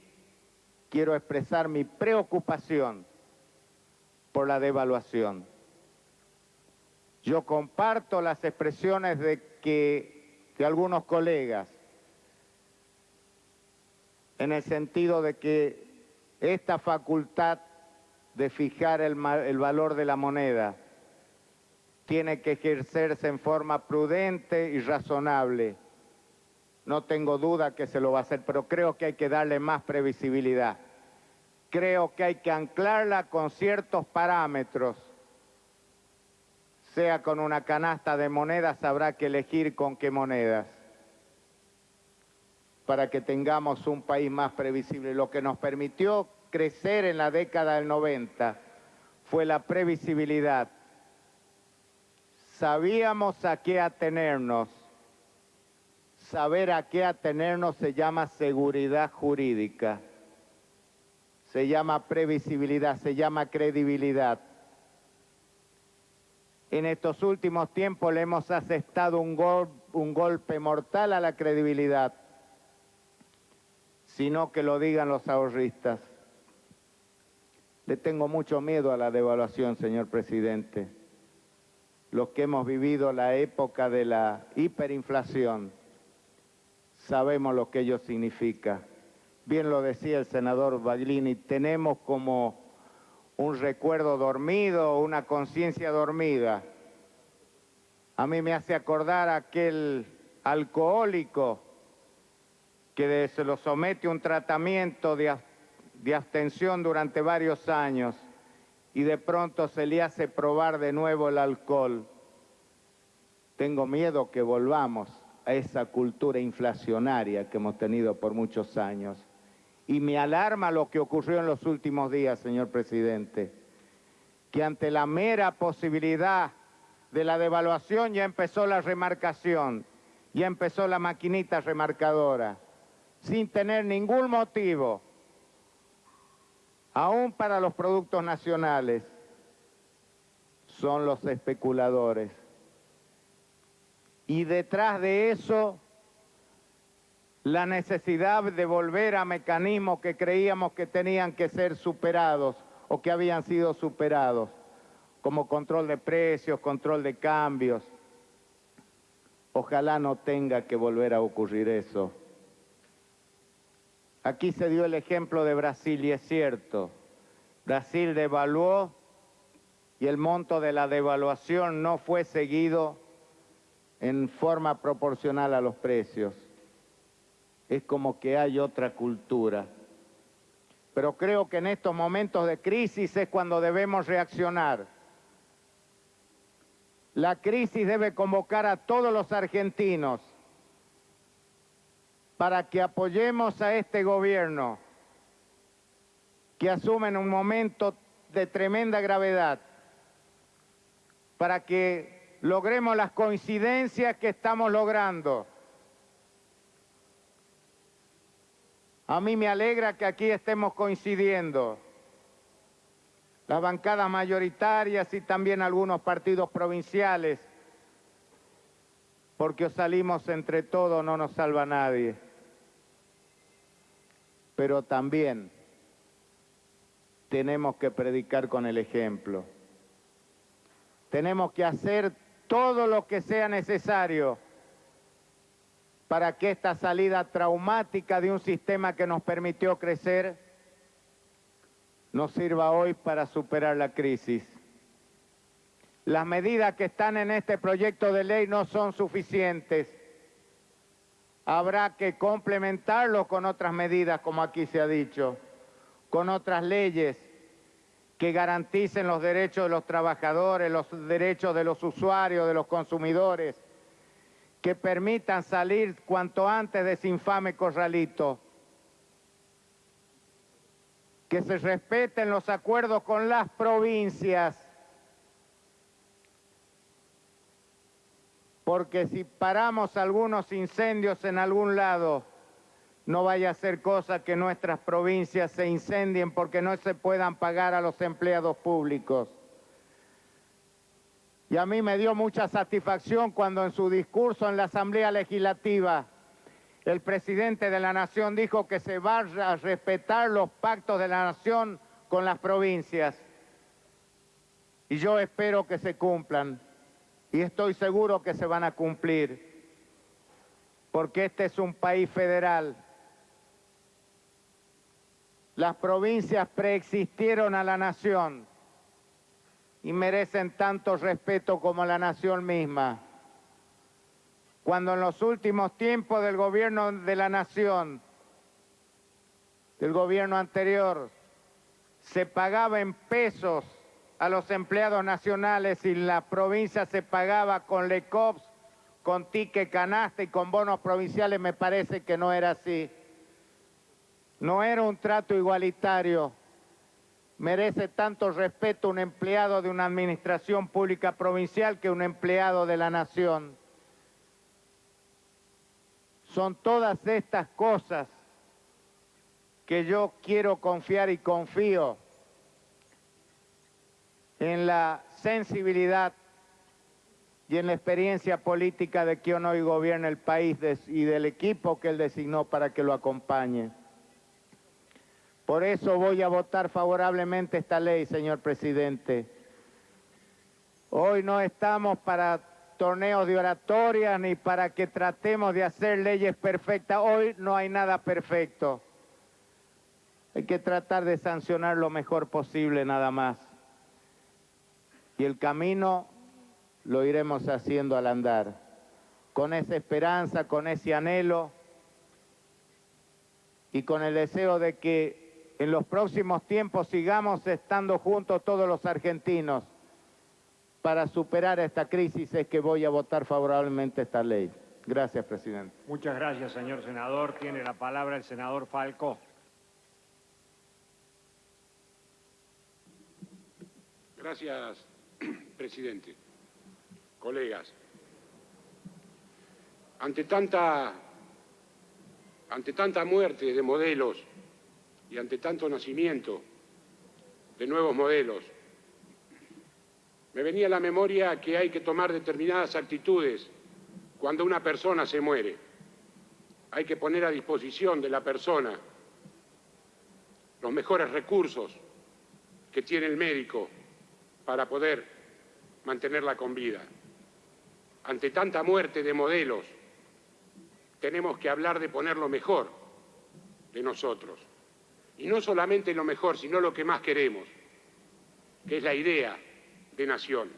quiero expresar mi preocupación por la devaluación. Yo comparto las expresiones de algunos colegas en el sentido de que esta facultad de fijar el valor de la moneda tiene que ejercerse en forma prudente y razonable. No tengo duda que se lo va a hacer, pero creo que hay que darle más previsibilidad. Creo que hay que anclarla con ciertos parámetros sea con una canasta de monedas, habrá que elegir con qué monedas, para que tengamos un país más previsible. Lo que nos permitió crecer en la década del 90 fue la previsibilidad. Sabíamos a qué atenernos. Saber a qué atenernos se llama seguridad jurídica, se llama previsibilidad, se llama credibilidad. En estos últimos tiempos le hemos asestado un golpe mortal a la credibilidad, sino que lo digan los ahorristas. Le tengo mucho miedo a la devaluación, señor presidente. Los que hemos vivido la época de la hiperinflación, sabemos lo que ello significa. Bien lo decía el senador Baglini, tenemos como un recuerdo dormido, una conciencia dormida. A mí me hace acordar a aquel alcohólico que se lo somete a un tratamiento de abstención durante varios años y de pronto se le hace probar de nuevo el alcohol. Tengo miedo que volvamos a esa cultura inflacionaria que hemos tenido por muchos años. Y me alarma lo que ocurrió en los últimos días, señor presidente, que ante la mera posibilidad de la devaluación ya empezó la remarcación, ya empezó la maquinita remarcadora, sin tener ningún motivo, aún para los productos nacionales. Son los especuladores. Y detrás de eso, la necesidad de volver a mecanismos que creíamos que tenían que ser superados o que habían sido superados, como control de precios, control de cambios. Ojalá no tenga que volver a ocurrir eso. Aquí se dio el ejemplo de Brasil y es cierto, Brasil devaluó y el monto de la devaluación no fue seguido en forma proporcional a los precios. Es como que hay otra cultura. Pero creo que en estos momentos de crisis es cuando debemos reaccionar. La crisis debe convocar a todos los argentinos para que apoyemos a este gobierno que asume en un momento de tremenda gravedad, para que logremos las coincidencias que estamos logrando. A mí me alegra que aquí estemos coincidiendo, las bancadas mayoritarias y también algunos partidos provinciales, porque salimos entre todos, no nos salva nadie. Pero también tenemos que predicar con el ejemplo. Tenemos que hacer todo lo que sea necesario para que esta salida traumática de un sistema que nos permitió crecer nos sirva hoy para superar la crisis. Las medidas que están en este proyecto de ley no son suficientes. Habrá que complementarlo con otras medidas, como aquí se ha dicho, con otras leyes que garanticen los derechos de los trabajadores, los derechos de los usuarios, de los consumidores, que permitan salir cuanto antes de ese infame corralito, que se respeten los acuerdos con las provincias, porque si paramos algunos incendios en algún lado, no vaya a ser cosa que nuestras provincias se incendien porque no se puedan pagar a los empleados públicos. Y a mí me dio mucha satisfacción cuando en su discurso en la Asamblea Legislativa el presidente de la Nación dijo que se va a respetar los pactos de la Nación con las provincias. Y yo espero que se cumplan. Y estoy seguro que se van a cumplir. Porque este es un país federal. Las provincias preexistieron a la Nación y merecen tanto respeto como la Nación misma. Cuando en los últimos tiempos del gobierno de la Nación, del gobierno anterior, se pagaba en pesos a los empleados nacionales y la provincia se pagaba con LECOPS, con ticket canasta y con bonos provinciales, me parece que no era así. No era un trato igualitario. Merece tanto respeto un empleado de una administración pública provincial que un empleado de la nación. Son todas estas cosas que yo quiero confiar y confío en la sensibilidad y en la experiencia política de quien hoy gobierna el país y del equipo que él designó para que lo acompañe. Por eso voy a votar favorablemente esta ley, señor presidente. Hoy no estamos para torneos de oratoria ni para que tratemos de hacer leyes perfectas. Hoy no hay nada perfecto. Hay que tratar de sancionar lo mejor posible nada más. Y el camino lo iremos haciendo al andar, con esa esperanza, con ese anhelo y con el deseo de que en los próximos tiempos sigamos estando juntos todos los argentinos para superar esta crisis. Es que voy a votar favorablemente esta ley. Gracias, presidente. Muchas gracias, señor senador. Tiene la palabra el senador Falcó. Gracias, presidente. Colegas, ante tanta muerte de modelos y ante tanto nacimiento de nuevos modelos, me venía a la memoria que hay que tomar determinadas actitudes cuando una persona se muere. Hay que poner a disposición de la persona los mejores recursos que tiene el médico para poder mantenerla con vida. Ante tanta muerte de modelos, tenemos que hablar de poner lo mejor de nosotros. Y no solamente lo mejor, sino lo que más queremos, que es la idea de nación.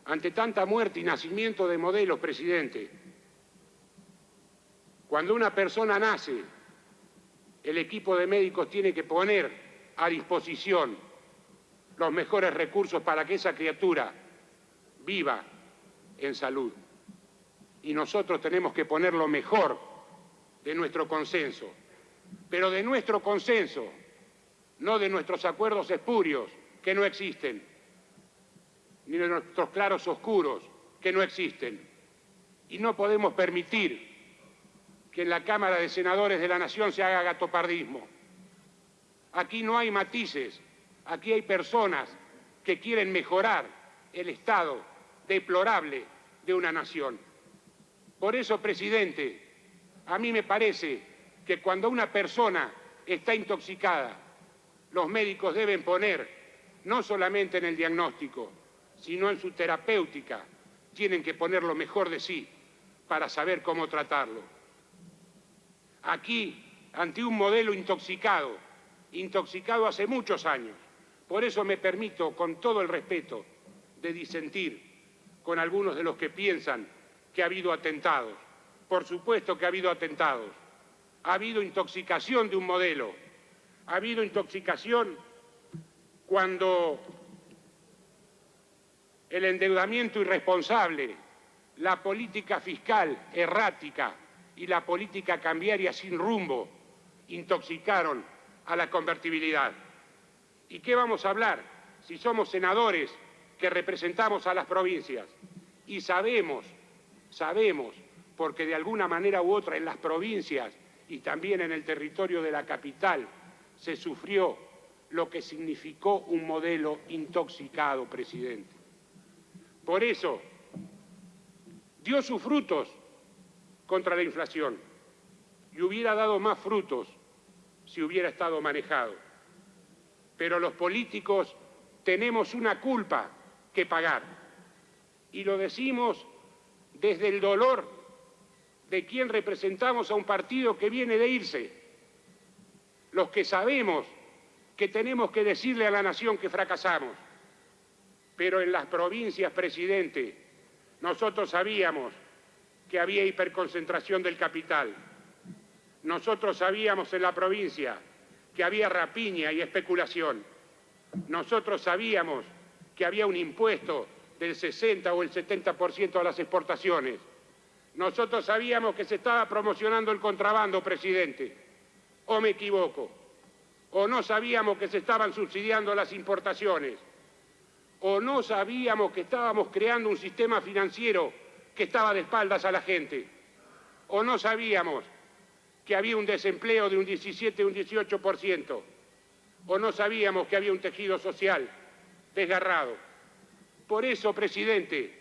Ante tanta muerte y nacimiento de modelos, presidente, cuando una persona nace, el equipo de médicos tiene que poner a disposición los mejores recursos para que esa criatura viva en salud. Y nosotros tenemos que poner lo mejor de nuestro consenso, pero de nuestro consenso, no de nuestros acuerdos espurios, que no existen, ni de nuestros claros oscuros, que no existen. Y no podemos permitir que en la Cámara de Senadores de la Nación se haga gatopardismo. Aquí no hay matices, aquí hay personas que quieren mejorar el estado deplorable de una nación. Por eso, presidente, a mí me parece que cuando una persona está intoxicada, los médicos deben poner, no solamente en el diagnóstico, sino en su terapéutica, tienen que poner lo mejor de sí para saber cómo tratarlo. Aquí, ante un modelo intoxicado hace muchos años, por eso me permito, con todo el respeto, de disentir con algunos de los que piensan que ha habido atentados. Por supuesto que ha habido atentados. Ha habido intoxicación de un modelo. Ha habido intoxicación cuando el endeudamiento irresponsable, la política fiscal errática y la política cambiaria sin rumbo intoxicaron a la convertibilidad. ¿Y qué vamos a hablar si somos senadores que representamos a las provincias? Y sabemos, porque de alguna manera u otra en las provincias y también en el territorio de la capital se sufrió lo que significó un modelo intoxicado, presidente. Por eso, dio sus frutos contra la inflación y hubiera dado más frutos si hubiera estado manejado. Pero los políticos tenemos una culpa que pagar y lo decimos desde el dolor de quien representamos a un partido que viene de irse, los que sabemos que tenemos que decirle a la nación que fracasamos. Pero en las provincias, presidente, nosotros sabíamos que había hiperconcentración del capital. Nosotros sabíamos en la provincia que había rapiña y especulación. Nosotros sabíamos que había un impuesto del 60 o el 70% a las exportaciones. Nosotros sabíamos que se estaba promocionando el contrabando, presidente. ¿O me equivoco? ¿O no sabíamos que se estaban subsidiando las importaciones? ¿O no sabíamos que estábamos creando un sistema financiero que estaba de espaldas a la gente? ¿O no sabíamos que había un desempleo de un 17 o un 18%? ¿O no sabíamos que había un tejido social desgarrado? Por eso, presidente,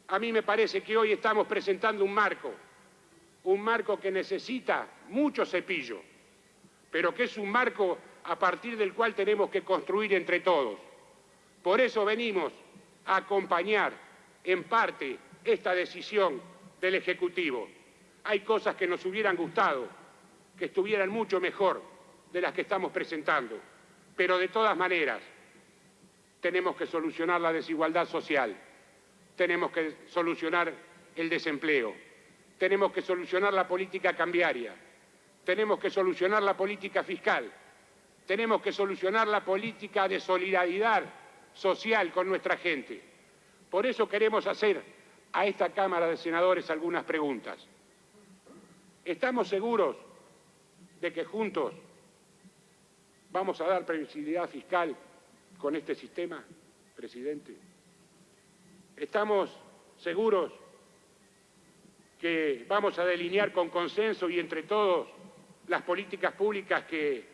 a mí me parece que hoy estamos presentando un marco que necesita mucho cepillo, pero que es un marco a partir del cual tenemos que construir entre todos. Por eso venimos a acompañar en parte esta decisión del Ejecutivo. Hay cosas que nos hubieran gustado, que estuvieran mucho mejor de las que estamos presentando, pero de todas maneras tenemos que solucionar la desigualdad social, tenemos que solucionar el desempleo, tenemos que solucionar la política cambiaria, tenemos que solucionar la política fiscal, tenemos que solucionar la política de solidaridad social con nuestra gente. Por eso queremos hacer a esta Cámara de Senadores algunas preguntas. ¿Estamos seguros de que juntos vamos a dar previsibilidad fiscal con este sistema, presidente? ¿Estamos seguros que vamos a delinear con consenso y entre todos las políticas públicas que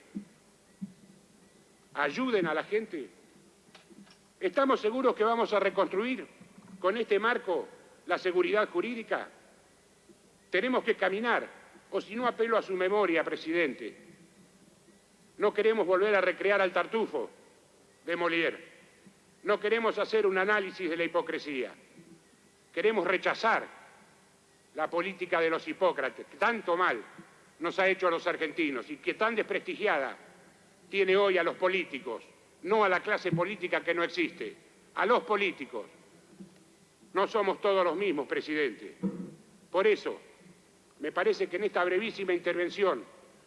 ayuden a la gente? ¿Estamos seguros que vamos a reconstruir con este marco la seguridad jurídica? Tenemos que caminar, o si no apelo a su memoria, presidente. No queremos volver a recrear al Tartufo de Molière. No queremos hacer un análisis de la hipocresía. Queremos rechazar la política de los Hipócrates, que tanto mal nos ha hecho a los argentinos y que tan desprestigiada tiene hoy a los políticos, no a la clase política que no existe, a los políticos. No somos todos los mismos, presidente. Por eso, me parece que en esta brevísima intervención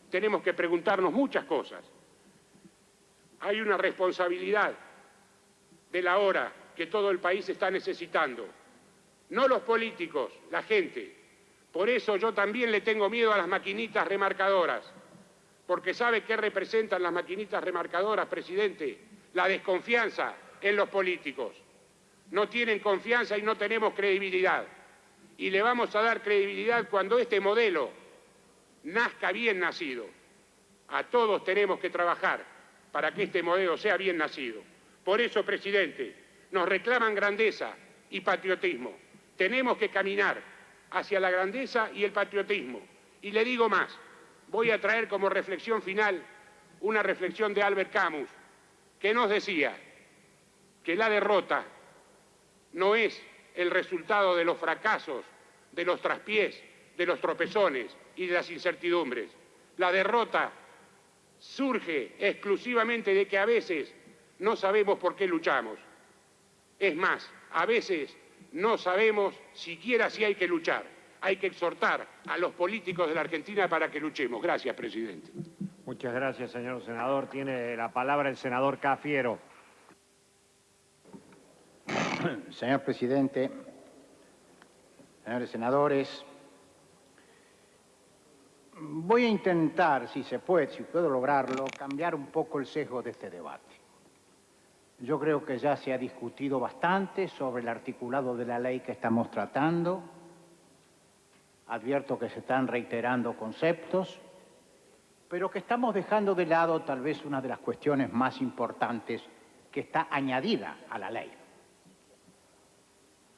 tenemos que preguntarnos muchas cosas. Hay una responsabilidad de la hora que todo el país está necesitando. No los políticos, la gente. Por eso yo también le tengo miedo a las maquinitas remarcadoras. Porque ¿sabe qué representan las maquinitas remarcadoras, presidente? La desconfianza en los políticos. No tienen confianza y no tenemos credibilidad. Y le vamos a dar credibilidad cuando este modelo nazca bien nacido. A todos tenemos que trabajar para que este modelo sea bien nacido. Por eso, presidente, nos reclaman grandeza y patriotismo. Tenemos que caminar hacia la grandeza y el patriotismo. Y le digo más, voy a traer como reflexión final una reflexión de Albert Camus, que nos decía que la derrota no es el resultado de los fracasos, de los traspiés, de los tropezones y de las incertidumbres. La derrota surge exclusivamente de que a veces no sabemos por qué luchamos. Es más, a veces no sabemos siquiera si hay que luchar. Hay que exhortar a los políticos de la Argentina para que luchemos. Gracias, presidente. Muchas gracias, señor senador. Tiene la palabra el senador Cafiero. Señor presidente, señores senadores, voy a intentar, si puedo lograrlo, cambiar un poco el sesgo de este debate. Yo creo que ya se ha discutido bastante sobre el articulado de la ley que estamos tratando. Advierto que se están reiterando conceptos, pero que estamos dejando de lado tal vez una de las cuestiones más importantes que está añadida a la ley.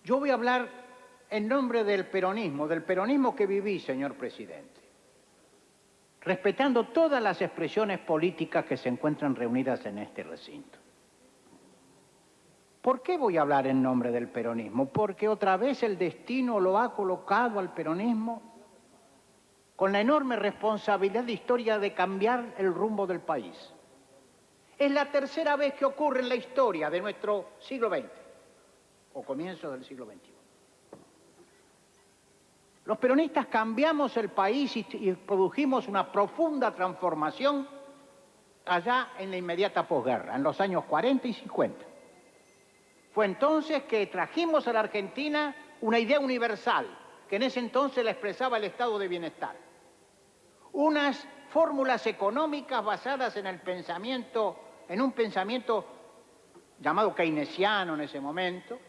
Yo voy a hablar en nombre del peronismo que viví, señor presidente, respetando todas las expresiones políticas que se encuentran reunidas en este recinto. ¿Por qué voy a hablar en nombre del peronismo? Porque otra vez el destino lo ha colocado al peronismo con la enorme responsabilidad histórica de cambiar el rumbo del país. Es la tercera vez que ocurre en la historia de nuestro siglo XX, o comienzo del siglo XXI. Los peronistas cambiamos el país y produjimos una profunda transformación allá en la inmediata posguerra, en los años 40 y 50. Fue entonces que trajimos a la Argentina una idea universal, que en ese entonces la expresaba el estado de bienestar. Unas fórmulas económicas basadas en el pensamiento, en un pensamiento llamado keynesiano en ese momento,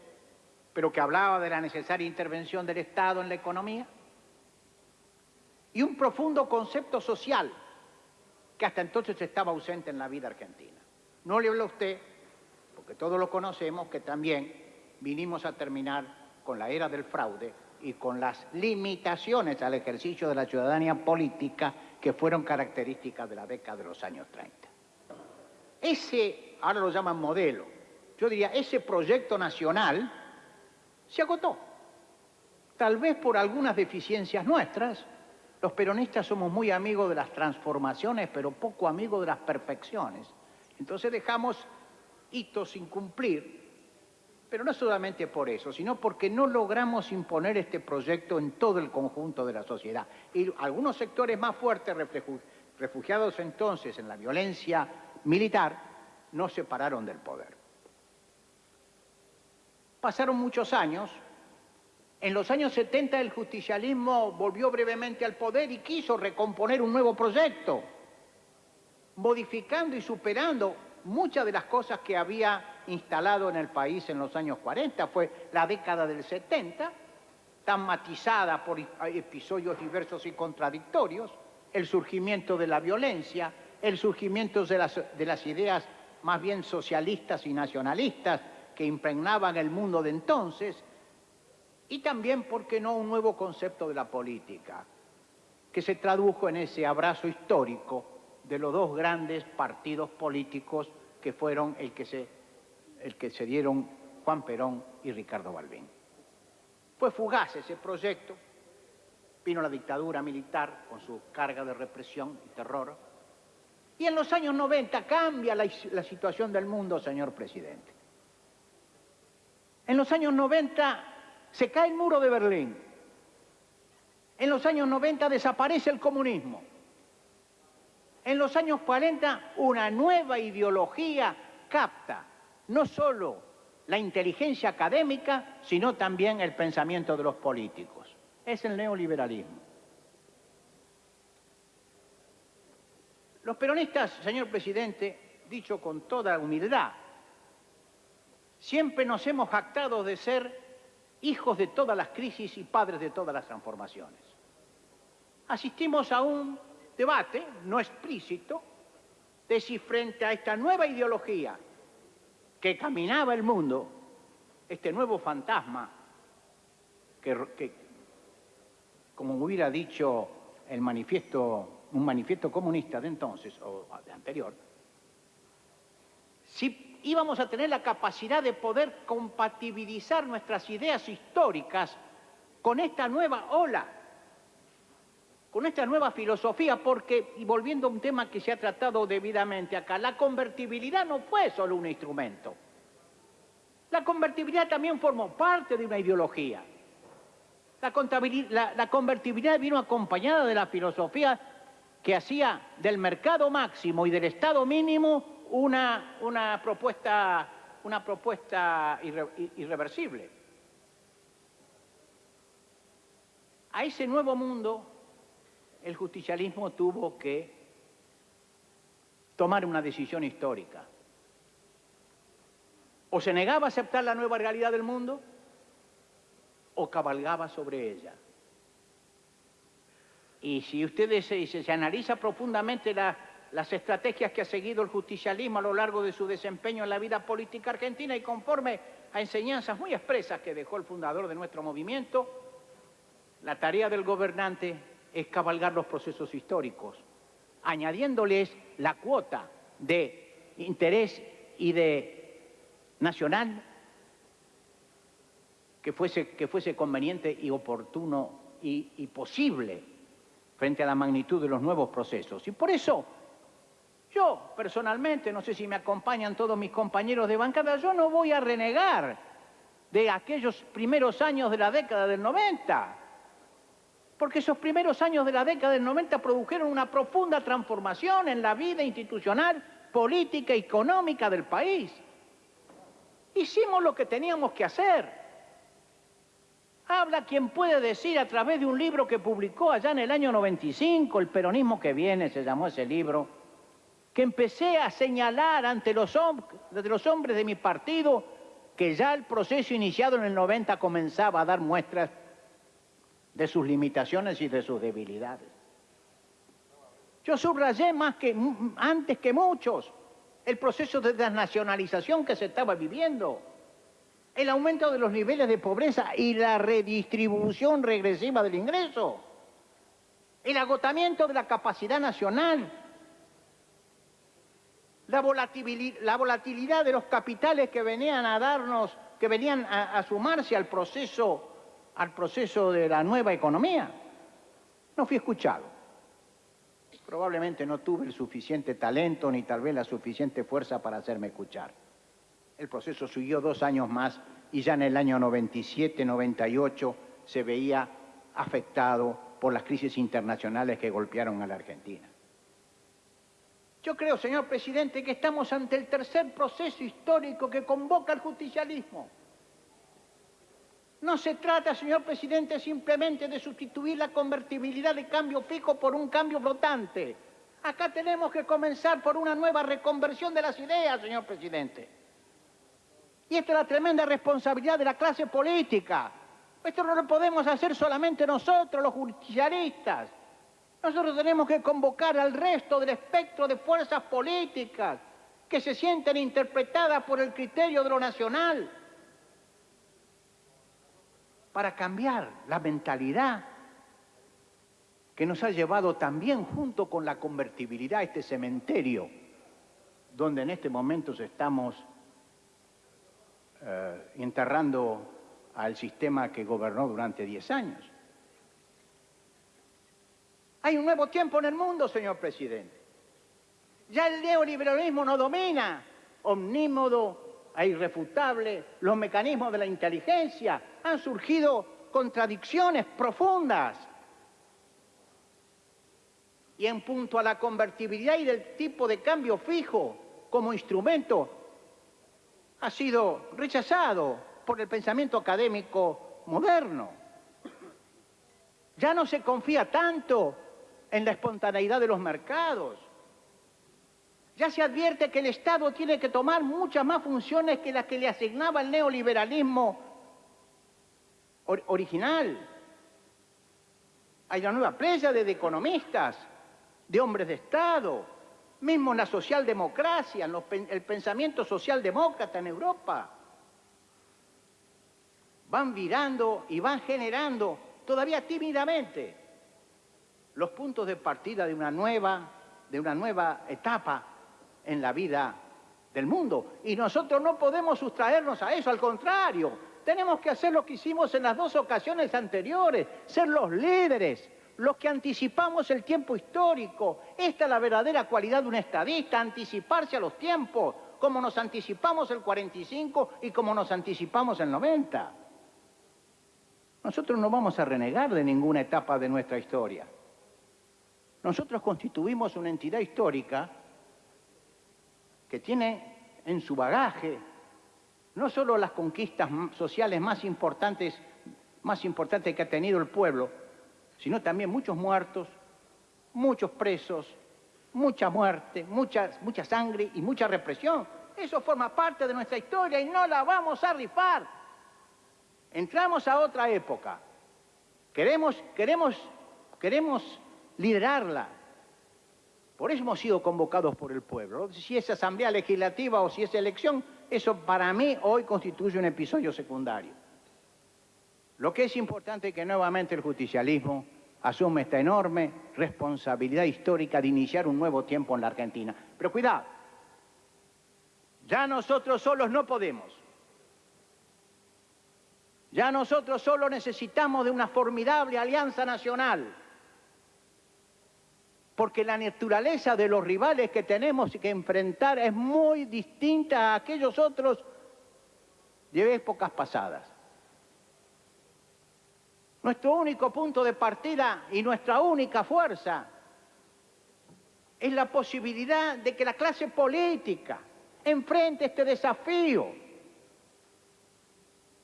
pero que hablaba de la necesaria intervención del Estado en la economía, y un profundo concepto social que hasta entonces estaba ausente en la vida argentina. No le hablo a usted, porque todos lo conocemos, que también vinimos a terminar con la era del fraude y con las limitaciones al ejercicio de la ciudadanía política que fueron características de la década de los años 30. Ese, ahora lo llaman modelo, yo diría, ese proyecto nacional se agotó. Tal vez por algunas deficiencias nuestras. Los peronistas somos muy amigos de las transformaciones, pero poco amigos de las perfecciones. Entonces dejamos hitos sin cumplir, pero no solamente por eso, sino porque no logramos imponer este proyecto en todo el conjunto de la sociedad. Y algunos sectores más fuertes, refugiados entonces en la violencia militar, nos separaron del poder. Pasaron muchos años. En los años 70 el justicialismo volvió brevemente al poder y quiso recomponer un nuevo proyecto, modificando y superando muchas de las cosas que había instalado en el país en los años 40. Fue la década del 70, tan matizada por episodios diversos y contradictorios, el surgimiento de la violencia, el surgimiento de las ideas más bien socialistas y nacionalistas que impregnaban el mundo de entonces, y también, ¿por qué no?, un nuevo concepto de la política, que se tradujo en ese abrazo histórico de los dos grandes partidos políticos que fueron el que se dieron Juan Perón y Ricardo Balbín. Fue fugaz ese proyecto, vino la dictadura militar con su carga de represión y terror, y en los años 90 cambia la situación del mundo, señor presidente. En los años 90 se cae el muro de Berlín. En los años 90 desaparece el comunismo. En los años 40 una nueva ideología capta no solo la inteligencia académica, sino también el pensamiento de los políticos. Es el neoliberalismo. Los peronistas, señor presidente, dicho con toda humildad, siempre nos hemos jactado de ser hijos de todas las crisis y padres de todas las transformaciones. Asistimos a un debate no explícito de si frente a esta nueva ideología que caminaba el mundo, este nuevo fantasma que como hubiera dicho el manifiesto, un manifiesto comunista de entonces o de anterior, si íbamos a tener la capacidad de poder compatibilizar nuestras ideas históricas con esta nueva ola, con esta nueva filosofía, porque, y volviendo a un tema que se ha tratado debidamente acá, la convertibilidad no fue solo un instrumento. La convertibilidad también formó parte de una ideología. La convertibilidad vino acompañada de la filosofía que hacía del mercado máximo y del Estado mínimo una propuesta irreversible. A ese nuevo mundo el justicialismo tuvo que tomar una decisión histórica. O se negaba a aceptar la nueva realidad del mundo, o cabalgaba sobre ella. Y si ustedes se analiza profundamente las estrategias que ha seguido el justicialismo a lo largo de su desempeño en la vida política argentina y conforme a enseñanzas muy expresas que dejó el fundador de nuestro movimiento, la tarea del gobernante es cabalgar los procesos históricos, añadiéndoles la cuota de interés y de nacional que fuese conveniente y oportuno y posible frente a la magnitud de los nuevos procesos. Y por eso, yo personalmente, no sé si me acompañan todos mis compañeros de bancada, yo no voy a renegar de aquellos primeros años de la década del 90, porque esos primeros años de la década del 90 produjeron una profunda transformación en la vida institucional, política y económica del país. Hicimos lo que teníamos que hacer. Habla quien puede decir a través de un libro que publicó allá en el año 95, El peronismo que viene, se llamó ese libro, que empecé a señalar ante los hombres de mi partido que ya el proceso iniciado en el 90 comenzaba a dar muestras de sus limitaciones y de sus debilidades. Yo subrayé antes que muchos el proceso de desnacionalización que se estaba viviendo, el aumento de los niveles de pobreza y la redistribución regresiva del ingreso, el agotamiento de la capacidad nacional, la volatilidad de los capitales que venían a darnos, que venían a sumarse al proceso de la nueva economía. No fui escuchado. Probablemente no tuve el suficiente talento ni tal vez la suficiente fuerza para hacerme escuchar. El proceso siguió 2 años más y ya en el año 97, 98 se veía afectado por las crisis internacionales que golpearon a la Argentina. Yo creo, señor presidente, que estamos ante el tercer proceso histórico que convoca al justicialismo. No se trata, señor presidente, simplemente de sustituir la convertibilidad de cambio fijo por un cambio flotante. Acá tenemos que comenzar por una nueva reconversión de las ideas, señor presidente. Y esta es la tremenda responsabilidad de la clase política. Esto no lo podemos hacer solamente nosotros, los justicialistas. Nosotros tenemos que convocar al resto del espectro de fuerzas políticas que se sienten interpretadas por el criterio de lo nacional para cambiar la mentalidad que nos ha llevado también junto con la convertibilidad a este cementerio donde en este momento estamos enterrando al sistema que gobernó durante 10 años. Hay un nuevo tiempo en el mundo, señor presidente. Ya el neoliberalismo no domina, omnímodo e irrefutable, los mecanismos de la inteligencia. Han surgido contradicciones profundas. Y en punto a la convertibilidad y del tipo de cambio fijo como instrumento, ha sido rechazado por el pensamiento académico moderno. Ya no se confía tanto en la espontaneidad de los mercados. Ya se advierte que el Estado tiene que tomar muchas más funciones que las que le asignaba el neoliberalismo original. Hay una nueva pléyade de economistas, de hombres de Estado, mismo en la socialdemocracia, en el pensamiento socialdemócrata en Europa. Van virando y van generando, todavía tímidamente, los puntos de partida de una nueva etapa en la vida del mundo. Y nosotros no podemos sustraernos a eso, al contrario, tenemos que hacer lo que hicimos en las 2 ocasiones anteriores, ser los líderes, los que anticipamos el tiempo histórico. Esta es la verdadera cualidad de un estadista, anticiparse a los tiempos, como nos anticipamos el 45 y como nos anticipamos el 90. Nosotros no vamos a renegar de ninguna etapa de nuestra historia. Nosotros constituimos una entidad histórica que tiene en su bagaje no solo las conquistas sociales más importantes que ha tenido el pueblo, sino también muchos muertos, muchos presos, mucha muerte, mucha sangre y mucha represión. Eso forma parte de nuestra historia y no la vamos a rifar. Entramos a otra época. Queremos liderarla. Por eso hemos sido convocados por el pueblo. Si es asamblea legislativa o si es elección, eso para mí hoy constituye un episodio secundario. Lo que es importante es que nuevamente el justicialismo asume esta enorme responsabilidad histórica de iniciar un nuevo tiempo en la Argentina. Pero cuidado, ya nosotros solos no podemos. Ya nosotros solo necesitamos de una formidable alianza nacional. Porque la naturaleza de los rivales que tenemos que enfrentar es muy distinta a aquellos otros de épocas pasadas. Nuestro único punto de partida y nuestra única fuerza es la posibilidad de que la clase política enfrente este desafío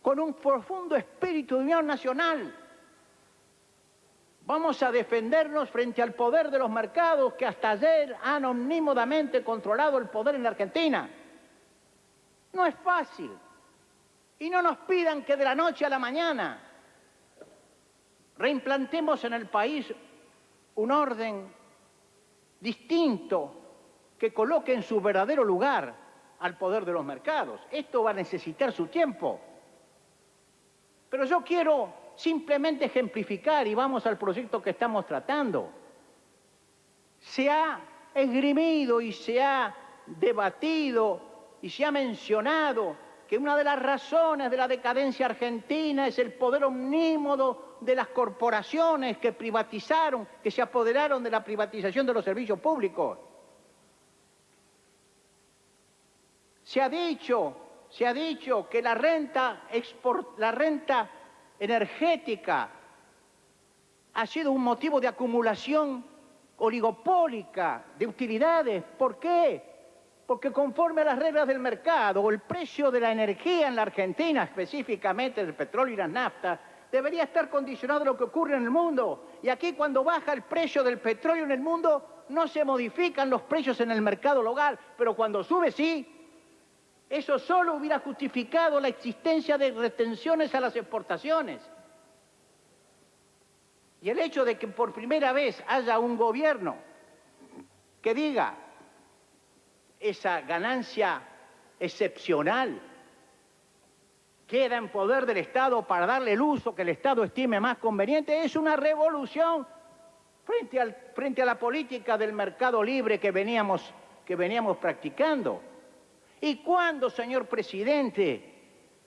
con un profundo espíritu de unión nacional. Vamos a defendernos frente al poder de los mercados que hasta ayer han omnímodamente controlado el poder en la Argentina. No es fácil. Y no nos pidan que de la noche a la mañana reimplantemos en el país un orden distinto que coloque en su verdadero lugar al poder de los mercados. Esto va a necesitar su tiempo. Pero yo quiero simplemente ejemplificar, y vamos al proyecto que estamos tratando. Se ha esgrimido y se ha debatido y se ha mencionado que una de las razones de la decadencia argentina es el poder omnímodo de las corporaciones que privatizaron, que se apoderaron de la privatización de los servicios públicos. Se ha dicho que la renta energética ha sido un motivo de acumulación oligopólica de utilidades. ¿Por qué? Porque conforme a las reglas del mercado, el precio de la energía en la Argentina, específicamente del petróleo y las naftas, debería estar condicionado a lo que ocurre en el mundo. Y aquí, cuando baja el precio del petróleo en el mundo, no se modifican los precios en el mercado local, pero cuando sube, sí. Eso solo hubiera justificado la existencia de retenciones a las exportaciones. Y el hecho de que por primera vez haya un gobierno que diga esa ganancia excepcional queda en poder del Estado para darle el uso que el Estado estime más conveniente, es una revolución frente a la política del mercado libre que veníamos practicando. ¿Y cuándo, señor presidente?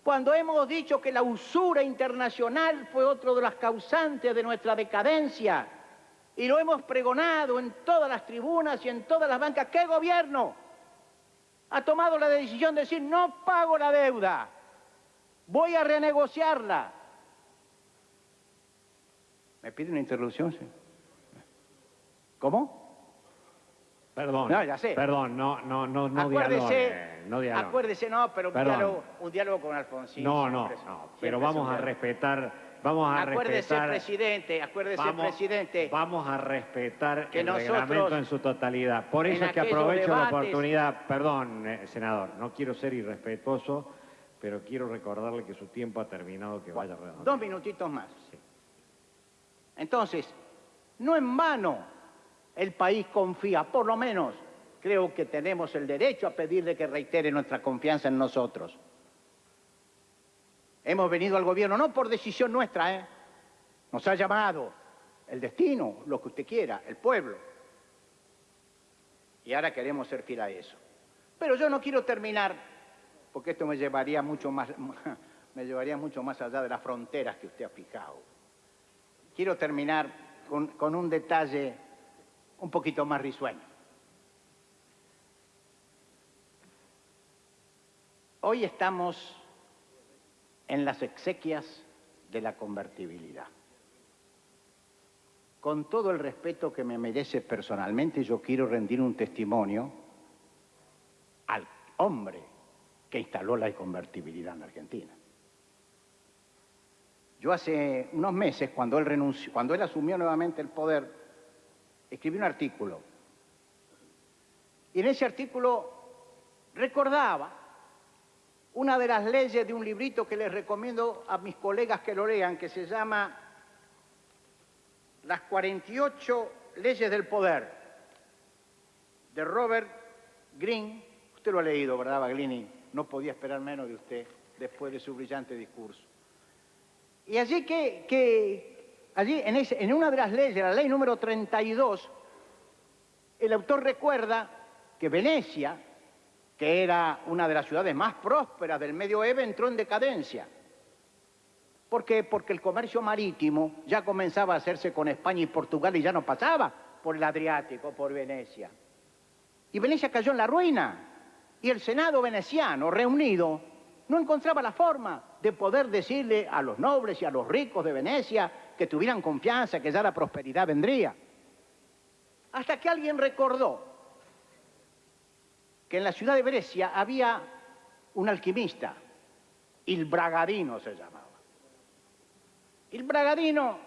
Cuando hemos dicho que la usura internacional fue otro de las causantes de nuestra decadencia, y lo hemos pregonado en todas las tribunas y en todas las bancas, ¿qué gobierno ha tomado la decisión de decir no pago la deuda, voy a renegociarla? ¿Me pide una interrupción, señor? ¿Cómo? Perdón, no, ya sé. Perdón, no dialogue. Acuérdese, no, pero un diálogo con Alfonsín. No, pero vamos a respetar, acuérdese, presidente, vamos a respetar que el nosotros, reglamento en su totalidad. Por eso es que aprovecho la oportunidad, perdón, senador, no quiero ser irrespetuoso, pero quiero recordarle que su tiempo ha terminado, que vaya redondo. 2 minutitos más. Sí. Entonces, no en vano el país confía, por lo menos creo que tenemos el derecho a pedirle que reitere nuestra confianza en nosotros. Hemos venido al gobierno no por decisión nuestra, nos ha llamado el destino, lo que usted quiera, el pueblo. Y ahora queremos ser fiel a eso. Pero yo no quiero terminar, porque esto me llevaría mucho más allá de las fronteras que usted ha fijado. Quiero terminar con un detalle un poquito más risueño. Hoy estamos en las exequias de la convertibilidad. Con todo el respeto que me merece personalmente, yo quiero rendir un testimonio al hombre que instaló la convertibilidad en la Argentina. Yo hace unos meses, cuando él asumió nuevamente el poder, escribí un artículo. Y en ese artículo recordaba una de las leyes de un librito que les recomiendo a mis colegas que lo lean, que se llama Las 48 leyes del poder, de Robert Greene. Usted lo ha leído, ¿verdad, Baglini? No podía esperar menos de usted después de su brillante discurso. Y allí en una de las leyes, la ley número 32, el autor recuerda que Venecia, que era una de las ciudades más prósperas del medioevo, entró en decadencia. ¿Por qué? Porque el comercio marítimo ya comenzaba a hacerse con España y Portugal y ya no pasaba por el Adriático, por Venecia. Y Venecia cayó en la ruina. Y el Senado veneciano, reunido, no encontraba la forma de poder decirle a los nobles y a los ricos de Venecia que tuvieran confianza, que ya la prosperidad vendría. Hasta que alguien recordó que en la ciudad de Venecia había un alquimista, il Bragadino se llamaba. Il Bragadino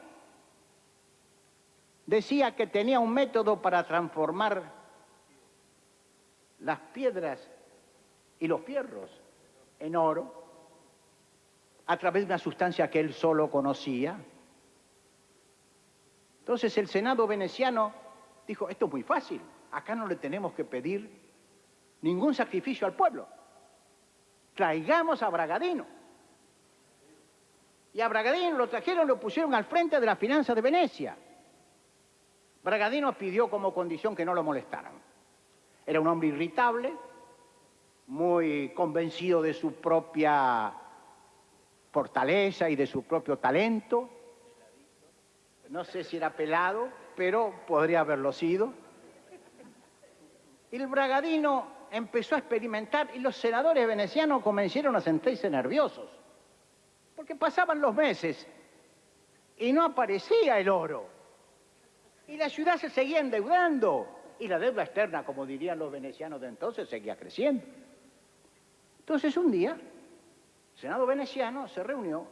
decía que tenía un método para transformar las piedras y los fierros en oro a través de una sustancia que él solo conocía. Entonces el Senado veneciano dijo, esto es muy fácil, acá no le tenemos que pedir ningún sacrificio al pueblo. Traigamos a Bragadino. Y a Bragadino lo trajeron, lo pusieron al frente de las finanzas de Venecia. Bragadino pidió como condición que no lo molestaran. Era un hombre irritable, muy convencido de su propia fortaleza y de su propio talento. No sé si era pelado, pero podría haberlo sido. Y el Bragadino empezó a experimentar y los senadores venecianos comenzaron a sentirse nerviosos, porque pasaban los meses y no aparecía el oro. Y la ciudad se seguía endeudando y la deuda externa, como dirían los venecianos de entonces, seguía creciendo. Entonces un día, el Senado veneciano se reunió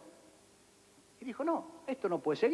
y dijo, no, esto no puede seguir.